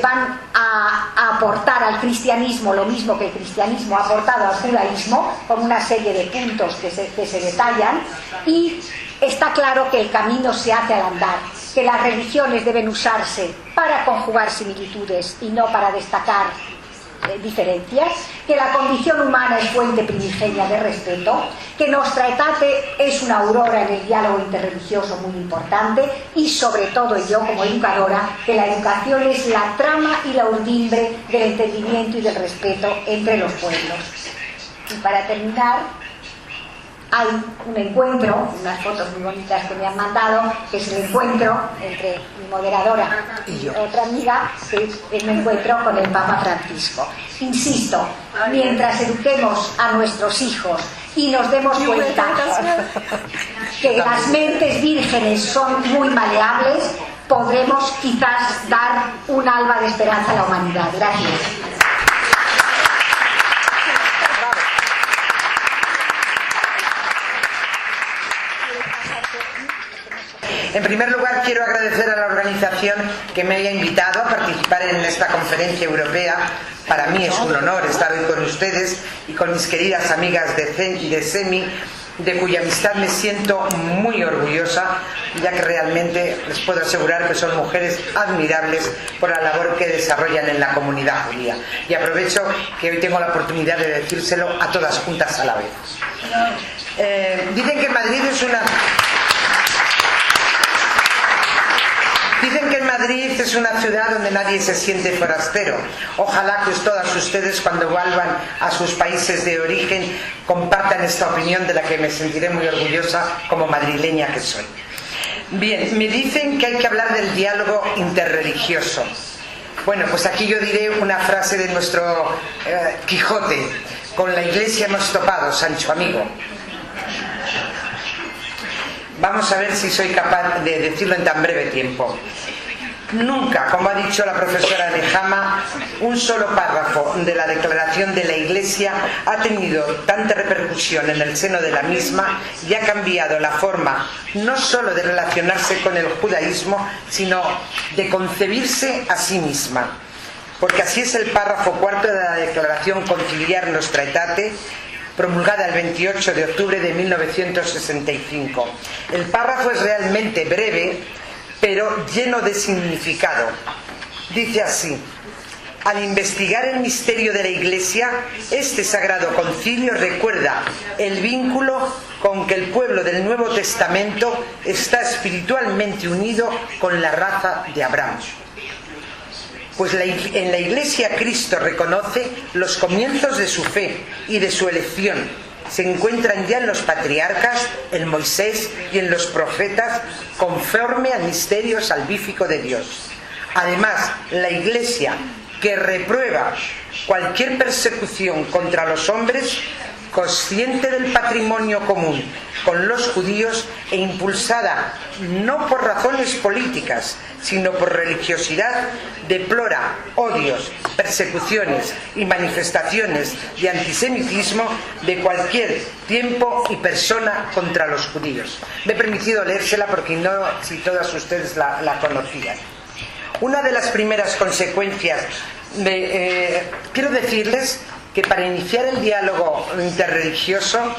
van a aportar al cristianismo lo mismo que el cristianismo ha aportado al judaísmo, con una serie de puntos que se detallan, y está claro que el camino se hace al andar, que las religiones deben usarse para conjugar similitudes y no para destacar diferencias, que la condición humana es fuente primigenia de respeto, que Nostra Aetate es una aurora en el diálogo interreligioso muy importante y sobre todo yo como educadora, que la educación es la trama y la urdimbre del entendimiento y del respeto entre los pueblos. Y para terminar, hay un encuentro, unas fotos muy bonitas que me han mandado, que es el encuentro entre mi moderadora y otra amiga, que es el encuentro con el Papa Francisco. Insisto, mientras eduquemos a nuestros hijos y nos demos cuenta que las mentes vírgenes son muy maleables, podremos quizás dar un alba de esperanza a la humanidad. Gracias. En primer lugar, quiero agradecer a la organización que me haya invitado a participar en esta conferencia europea. Para mí es un honor estar hoy con ustedes y con mis queridas amigas de SEMI, de cuya amistad me siento muy orgullosa, ya que realmente les puedo asegurar que son mujeres admirables por la labor que desarrollan en la comunidad judía. Y aprovecho que hoy tengo la oportunidad de decírselo a todas juntas a la vez. Dicen que Madrid es una ciudad donde nadie se siente forastero. Ojalá que todas ustedes, cuando vuelvan a sus países de origen, compartan esta opinión de la que me sentiré muy orgullosa como madrileña que soy. Bien, me dicen que hay que hablar del diálogo interreligioso. Bueno, pues aquí yo diré una frase de nuestro Quijote: con la Iglesia hemos topado, Sancho amigo. Vamos a ver si soy capaz de decirlo en tan breve tiempo. Nunca, como ha dicho la profesora Nehama, un solo párrafo de la Declaración de la Iglesia ha tenido tanta repercusión en el seno de la misma y ha cambiado la forma no solo de relacionarse con el judaísmo, sino de concebirse a sí misma. Porque así es el párrafo cuarto de la Declaración Conciliar Nostra Aetate, promulgada el 28 de octubre de 1965. El párrafo es realmente breve, pero lleno de significado. Dice así: al investigar el misterio de la Iglesia, este Sagrado Concilio recuerda el vínculo con que el pueblo del Nuevo Testamento está espiritualmente unido con la raza de Abraham. Pues en la Iglesia Cristo reconoce los comienzos de su fe y de su elección. Se encuentran ya en los patriarcas, en Moisés y en los profetas, conforme al misterio salvífico de Dios. Además, la Iglesia, que reprueba cualquier persecución contra los hombres, consciente del patrimonio común con los judíos e impulsada no por razones políticas, sino por religiosidad, deplora odios, persecuciones y manifestaciones de antisemitismo de cualquier tiempo y persona contra los judíos. Me he permitido leérsela porque no si todas ustedes la conocían. Una de las primeras consecuencias quiero decirles que para iniciar el diálogo interreligioso,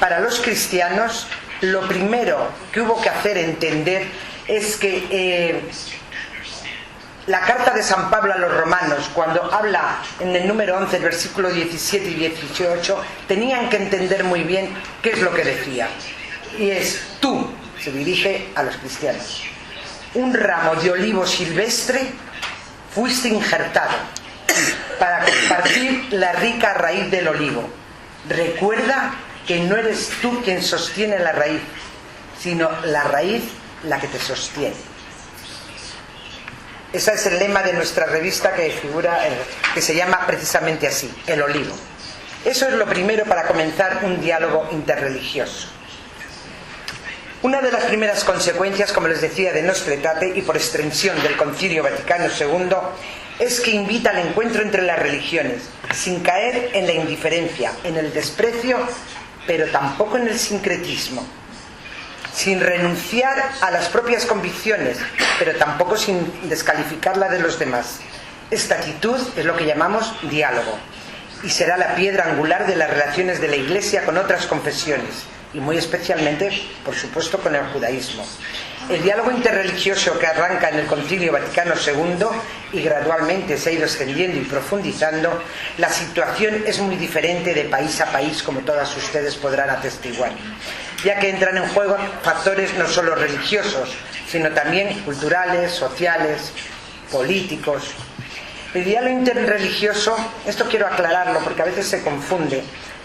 para los cristianos, lo primero que hubo que hacer entender es que la carta de San Pablo a los romanos, cuando habla en el número 11, el versículo 17 y 18, tenían que entender muy bien qué es lo que decía. Y es: tú, se dirige a los cristianos, un ramo de olivo silvestre fuiste injertado para compartir la rica raíz del olivo. Recuerda que no eres tú quien sostiene la raíz, sino la raíz la que te sostiene. Ese es el lema de nuestra revista que se llama precisamente así, El Olivo. Eso es lo primero para comenzar un diálogo interreligioso. Una de las primeras consecuencias, como les decía, de Nostra Aetate y por extensión del Concilio Vaticano II, es que invita al encuentro entre las religiones, sin caer en la indiferencia, en el desprecio, pero tampoco en el sincretismo. Sin renunciar a las propias convicciones, pero tampoco sin descalificar la de los demás. Esta actitud es lo que llamamos diálogo, y será la piedra angular de las relaciones de la Iglesia con otras confesiones, y muy especialmente, por supuesto, con el judaísmo. El diálogo interreligioso que arranca en el Concilio Vaticano II y gradualmente se ha ido extendiendo y profundizando, la situación es muy diferente de país a país, como todas ustedes podrán atestiguar, ya que entran en juego factores no solo religiosos, sino también culturales, sociales, políticos. El diálogo interreligioso, esto quiero aclararlo porque a veces se confunde,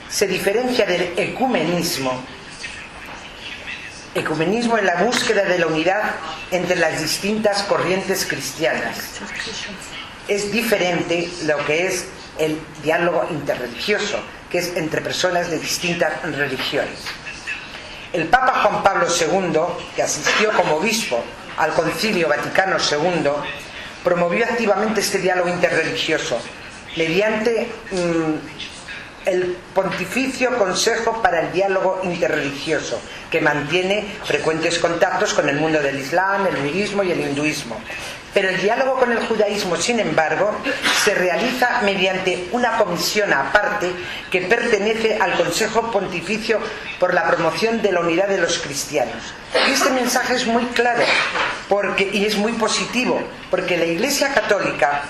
se diferencia del ecumenismo. Ecumenismo es la búsqueda de la unidad entre las distintas corrientes cristianas. Es diferente lo que es el diálogo interreligioso, que es entre personas de distintas religiones. El Papa Juan Pablo II, que asistió como obispo al Concilio Vaticano II, promovió activamente este diálogo interreligioso mediante el Pontificio Consejo para el Diálogo Interreligioso, que mantiene frecuentes contactos con el mundo del Islam, el budismo y el hinduismo. Pero el diálogo con el judaísmo, sin embargo, se realiza mediante una comisión aparte que pertenece al Consejo Pontificio por la promoción de la unidad de los cristianos. Y este mensaje es muy claro y es muy positivo, porque la Iglesia Católica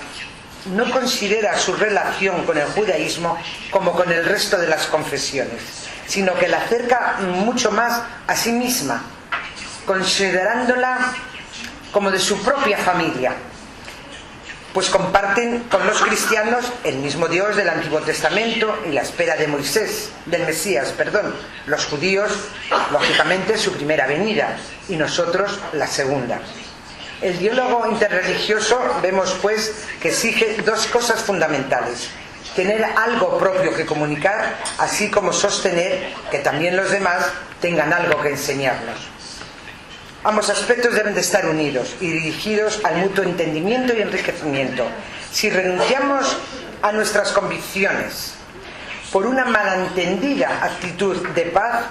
no considera su relación con el judaísmo como con el resto de las confesiones, sino que la acerca mucho más a sí misma, considerándola como de su propia familia, pues comparten con los cristianos el mismo Dios del Antiguo Testamento y la espera de del Mesías. Los judíos, lógicamente, su primera venida y nosotros la segunda. El diálogo interreligioso vemos pues que exige dos cosas fundamentales: tener algo propio que comunicar, así como sostener que también los demás tengan algo que enseñarnos. Ambos aspectos deben de estar unidos y dirigidos al mutuo entendimiento y enriquecimiento. Si renunciamos a nuestras convicciones por una malentendida actitud de paz,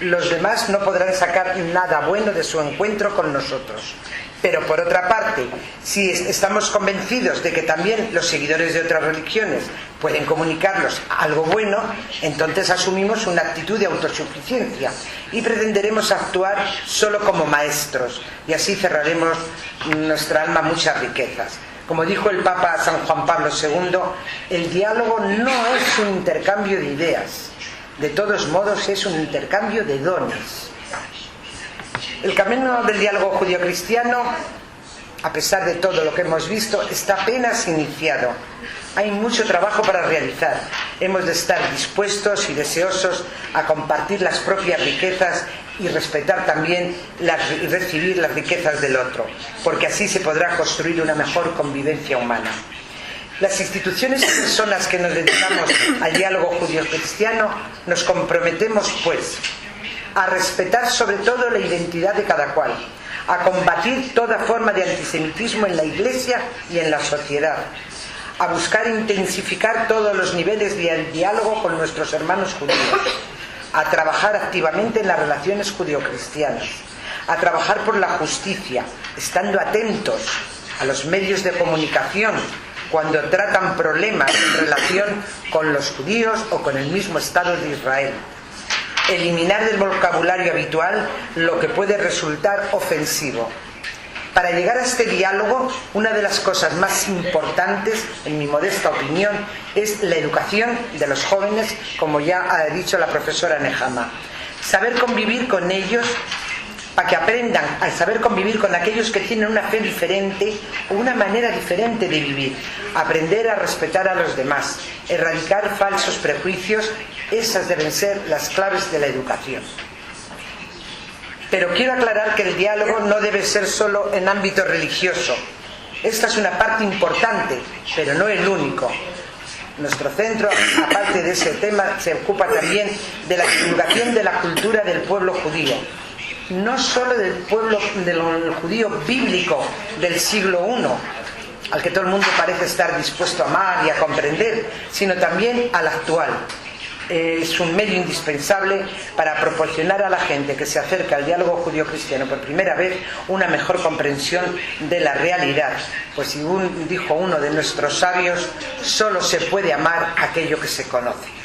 los demás no podrán sacar nada bueno de su encuentro con nosotros. Pero por otra parte, si estamos convencidos de que también los seguidores de otras religiones pueden comunicarnos algo bueno, entonces asumimos una actitud de autosuficiencia y pretenderemos actuar solo como maestros, y así cerraremos nuestra alma a muchas riquezas. Como dijo el Papa San Juan Pablo II, el diálogo no es un intercambio de ideas, de todos modos es un intercambio de dones. El camino del diálogo judío-cristiano, a pesar de todo lo que hemos visto, está apenas iniciado. Hay mucho trabajo para realizar. Hemos de estar dispuestos y deseosos a compartir las propias riquezas y respetar también y recibir las riquezas del otro, porque así se podrá construir una mejor convivencia humana. Las instituciones y personas que nos dedicamos al diálogo judío-cristiano nos comprometemos, pues, a respetar sobre todo la identidad de cada cual, a combatir toda forma de antisemitismo en la Iglesia y en la sociedad, a buscar intensificar todos los niveles de diálogo con nuestros hermanos judíos, a trabajar activamente en las relaciones judío-cristianas, a trabajar por la justicia, estando atentos a los medios de comunicación cuando tratan problemas en relación con los judíos o con el mismo Estado de Israel. Eliminar del vocabulario habitual lo que puede resultar ofensivo. Para llegar a este diálogo, una de las cosas más importantes, en mi modesta opinión, es la educación de los jóvenes, como ya ha dicho la profesora Nehama. Saber convivir con ellos, para que aprendan a saber convivir con aquellos que tienen una fe diferente o una manera diferente de vivir. Aprender a respetar a los demás, erradicar falsos prejuicios, esas deben ser las claves de la educación. Pero quiero aclarar que el diálogo no debe ser solo en ámbito religioso. Esta es una parte importante, pero no el único. Nuestro centro, aparte de ese tema, se ocupa también de la divulgación de la cultura del pueblo judío. No solo del pueblo del judío bíblico del siglo I, al que todo el mundo parece estar dispuesto a amar y a comprender, sino también al actual. Es un medio indispensable para proporcionar a la gente que se acerca al diálogo judío-cristiano por primera vez una mejor comprensión de la realidad. Pues según dijo uno de nuestros sabios, solo se puede amar aquello que se conoce.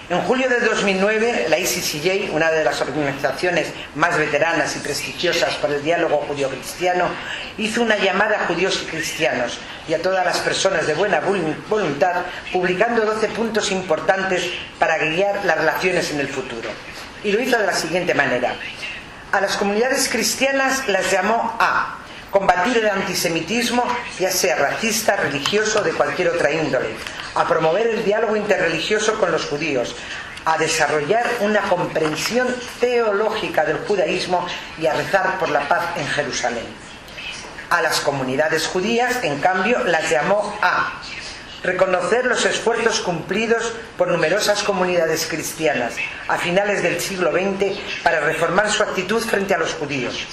En julio de 2009, la ICCJ, una de las organizaciones más veteranas y prestigiosas para el diálogo judío-cristiano, hizo una llamada a judíos y cristianos y a todas las personas de buena voluntad, publicando 12 puntos importantes para guiar las relaciones en el futuro. Y lo hizo de la siguiente manera. A las comunidades cristianas las llamó a combatir el antisemitismo, ya sea racista, religioso o de cualquier otra índole, a promover el diálogo interreligioso con los judíos, a desarrollar una comprensión teológica del judaísmo y a rezar por la paz en Jerusalén. A las comunidades judías, en cambio, las llamó a reconocer los esfuerzos cumplidos por numerosas comunidades cristianas a finales del siglo XX para reformar su actitud frente a los judíos,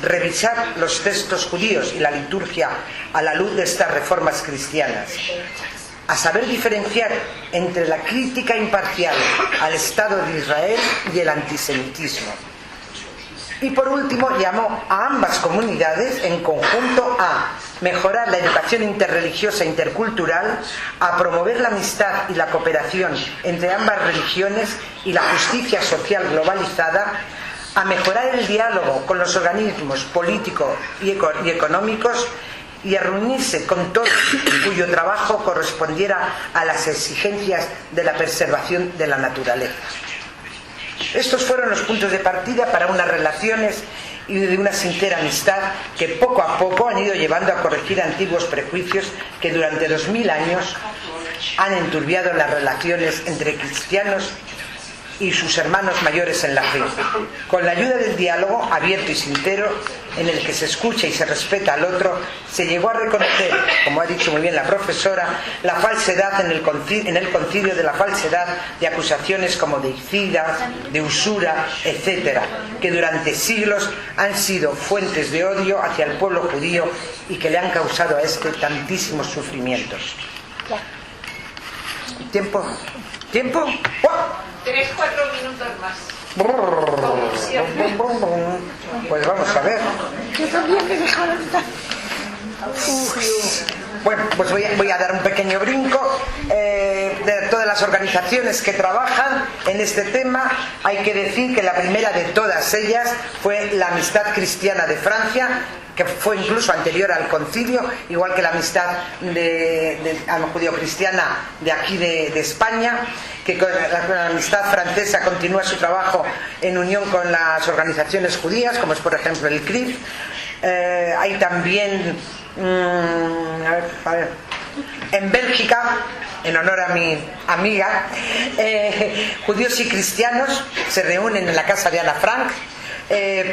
revisar los textos judíos y la liturgia a la luz de estas reformas cristianas, a saber diferenciar entre la crítica imparcial al Estado de Israel y el antisemitismo. Y por último, llamó a ambas comunidades en conjunto a mejorar la educación interreligiosa e intercultural, a promover la amistad y la cooperación entre ambas religiones y la justicia social globalizada, a mejorar el diálogo con los organismos políticos y económicos y a reunirse con todos cuyo trabajo correspondiera a las exigencias de la preservación de la naturaleza. Estos fueron los puntos de partida para unas relaciones y de una sincera amistad que poco a poco han ido llevando a corregir antiguos prejuicios que durante 2000 años han enturbiado las relaciones entre cristianos y sus hermanos mayores en la fe. Con la ayuda del diálogo abierto y sincero, en el que se escucha y se respeta al otro, se llegó a reconocer, como ha dicho muy bien la profesora, la falsedad en el concilio de la falsedad de acusaciones como deicidas, de usura, etcétera, que durante siglos han sido fuentes de odio hacia el pueblo judío y que le han causado a este tantísimos sufrimientos. ¿Tiempo? ¿Tiempo? ¡Oh! 3-4 minutos más. Pues vamos a ver. Yo también me dejo la mitad. Bueno, pues voy a dar un pequeño brinco. De todas las organizaciones que trabajan en este tema, hay que decir que la primera de todas ellas fue la Amistad Cristiana de Francia, que fue incluso anterior al concilio, igual que la Amistad judío-cristiana de aquí de España, que la Amistad francesa continúa su trabajo en unión con las organizaciones judías, como es por ejemplo el CRIF. Hay también en Bélgica, en honor a mi amiga, judíos y cristianos se reúnen en la casa de Ana Frank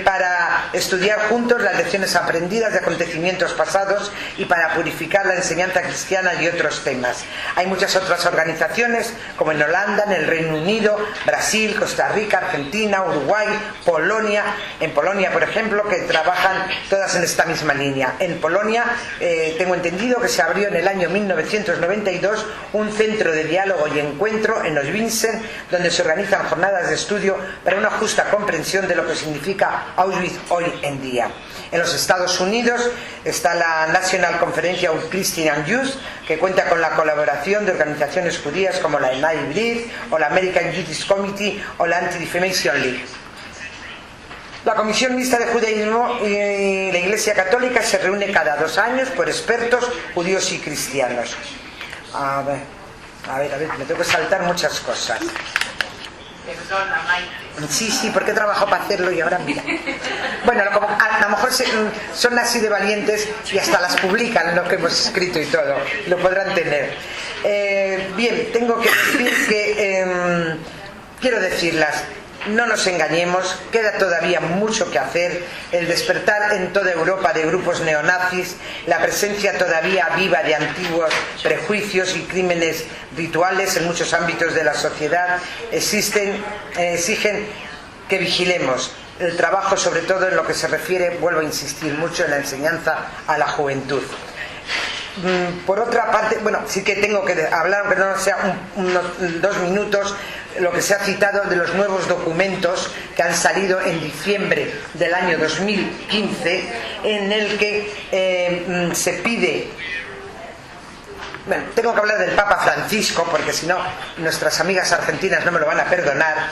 para estudiar juntos las lecciones aprendidas de acontecimientos pasados y para purificar la enseñanza cristiana y otros temas. Hay muchas otras organizaciones, como en Holanda, en el Reino Unido, Brasil, Costa Rica, Argentina, Uruguay, Polonia. En Polonia, por ejemplo, que trabajan todas en esta misma línea. En Polonia, tengo entendido que se abrió en el año 1992 un centro de diálogo y encuentro en Oświęcim, donde se organizan jornadas de estudio para una justa comprensión de lo que significa significa Auschwitz hoy en día. En los Estados Unidos está la National Conference of Christian Youth, que cuenta con la colaboración de organizaciones judías como la Enai Brit o la American Jewish Committee o la Anti-Defamation League. La Comisión Mixta de Judaísmo y la Iglesia Católica se reúne cada 2 años por expertos judíos y cristianos. A ver, me tengo que saltar muchas cosas. Perdona, Maite. Sí, porque he trabajado para hacerlo y ahora mira. Bueno, como a lo mejor son así de valientes y hasta las publican lo que hemos escrito y todo. Lo podrán tener. Bien, tengo que decir que quiero decirlas. No nos engañemos, queda todavía mucho que hacer. El despertar en toda Europa de grupos neonazis, la presencia todavía viva de antiguos prejuicios y crímenes rituales en muchos ámbitos de la sociedad exigen que vigilemos el trabajo, sobre todo en lo que se refiere, vuelvo a insistir mucho, en la enseñanza a la juventud. Por otra parte, bueno, sí que tengo que hablar, aunque no sea unos 2 minutos, lo que se ha citado de los nuevos documentos que han salido en diciembre del año 2015, en el que se pide... Bueno, tengo que hablar del Papa Francisco, porque si no, nuestras amigas argentinas no me lo van a perdonar.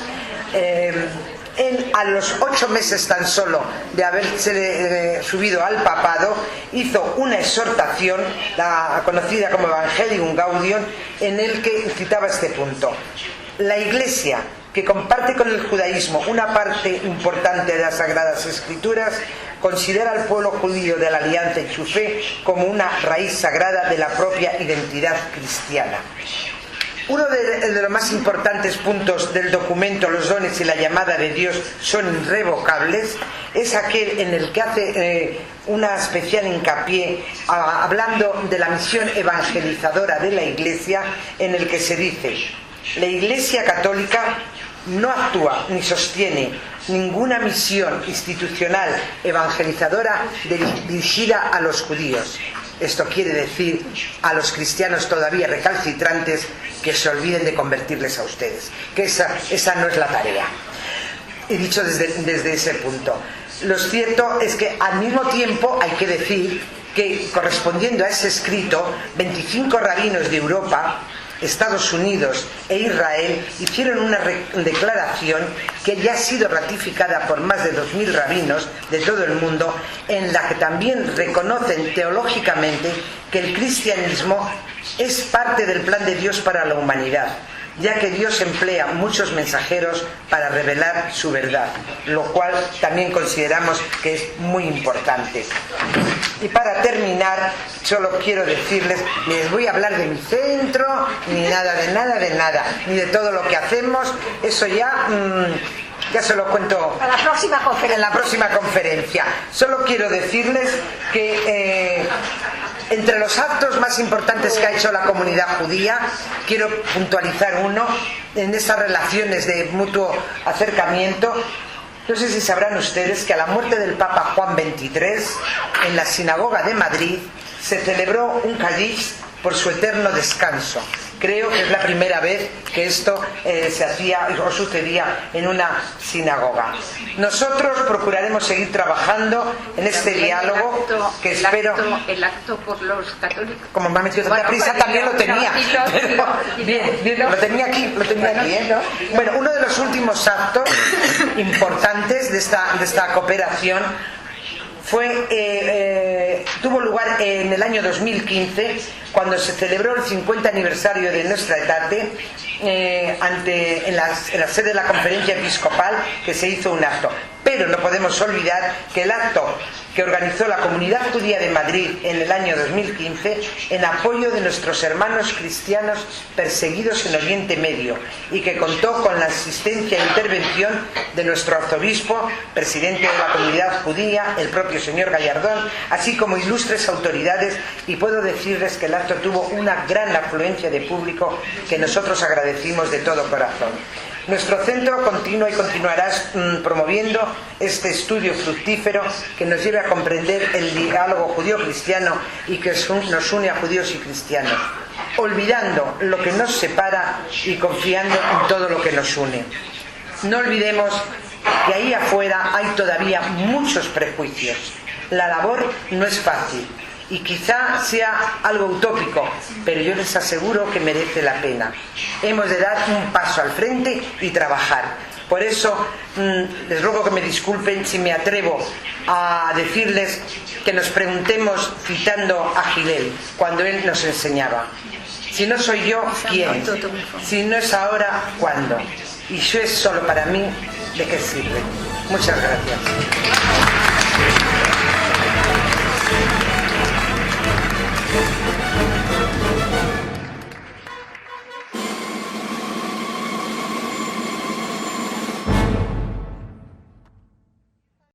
Él, a los 8 meses tan solo de haberse subido al papado, hizo una exhortación, la conocida como Evangelium Gaudium, en el que citaba este punto: la Iglesia, que comparte con el judaísmo una parte importante de las Sagradas Escrituras, considera al pueblo judío de la Alianza y su fe como una raíz sagrada de la propia identidad cristiana. Uno de los más importantes puntos del documento, los dones y la llamada de Dios son irrevocables, es aquel en el que hace una especial hincapié, hablando de la misión evangelizadora de la Iglesia, en el que se dice: la Iglesia Católica no actúa ni sostiene ninguna misión institucional evangelizadora dirigida a los judíos. Esto quiere decir a los cristianos todavía recalcitrantes, que se olviden de convertirles a ustedes, que esa no es la tarea. He dicho desde ese punto. Lo cierto es que al mismo tiempo hay que decir que, correspondiendo a ese escrito, 25 rabinos de Europa, Estados Unidos e Israel hicieron una declaración que ya ha sido ratificada por más de 2000 rabinos de todo el mundo, en la que también reconocen teológicamente que el cristianismo es parte del plan de Dios para la humanidad, ya que Dios emplea muchos mensajeros para revelar su verdad, lo cual también consideramos que es muy importante. Y para terminar, solo quiero decirles, ni les voy a hablar de mi centro, ni nada, ni de todo lo que hacemos. Eso ya se lo cuento a la próxima conferencia. En la próxima conferencia. Solo quiero decirles que entre los actos más importantes que ha hecho la comunidad judía, quiero puntualizar uno, en esas relaciones de mutuo acercamiento. No sé si sabrán ustedes que a la muerte del Papa Juan XXIII, en la sinagoga de Madrid, se celebró un Kadish por su eterno descanso. Creo que es la primera vez que esto se hacía o sucedía en una sinagoga. Nosotros procuraremos seguir trabajando en este diálogo, que espero... El acto por los católicos. Como me ha metido tanta prisa, también lo tenía. Bien, lo tenía aquí. Bueno, uno de los últimos actos importantes de esta cooperación tuvo lugar en el año 2015, cuando se celebró el 50 aniversario de Nostra Aetate, en la sede de la Conferencia Episcopal, que se hizo un acto. Pero no podemos olvidar que el acto que organizó la Comunidad Judía de Madrid en el año 2015 en apoyo de nuestros hermanos cristianos perseguidos en Oriente Medio, y que contó con la asistencia e intervención de nuestro arzobispo, presidente de la comunidad judía, el propio señor Gallardón, así como ilustres autoridades, y puedo decirles que el acto tuvo una gran afluencia de público que nosotros agradecimos de todo corazón. Nuestro centro continúa y continuará promoviendo este estudio fructífero que nos lleve a comprender el diálogo judío-cristiano y que nos une a judíos y cristianos, olvidando lo que nos separa y confiando en todo lo que nos une. No olvidemos que ahí afuera hay todavía muchos prejuicios. La labor no es fácil y quizá sea algo utópico, pero yo les aseguro que merece la pena. Hemos de dar un paso al frente y trabajar. Por eso les ruego que me disculpen si me atrevo a decirles que nos preguntemos citando a Gilel cuando él nos enseñaba: si no soy yo, ¿quién? Si no es ahora, ¿cuándo? Y si es solo para mí, ¿de qué sirve? Muchas gracias.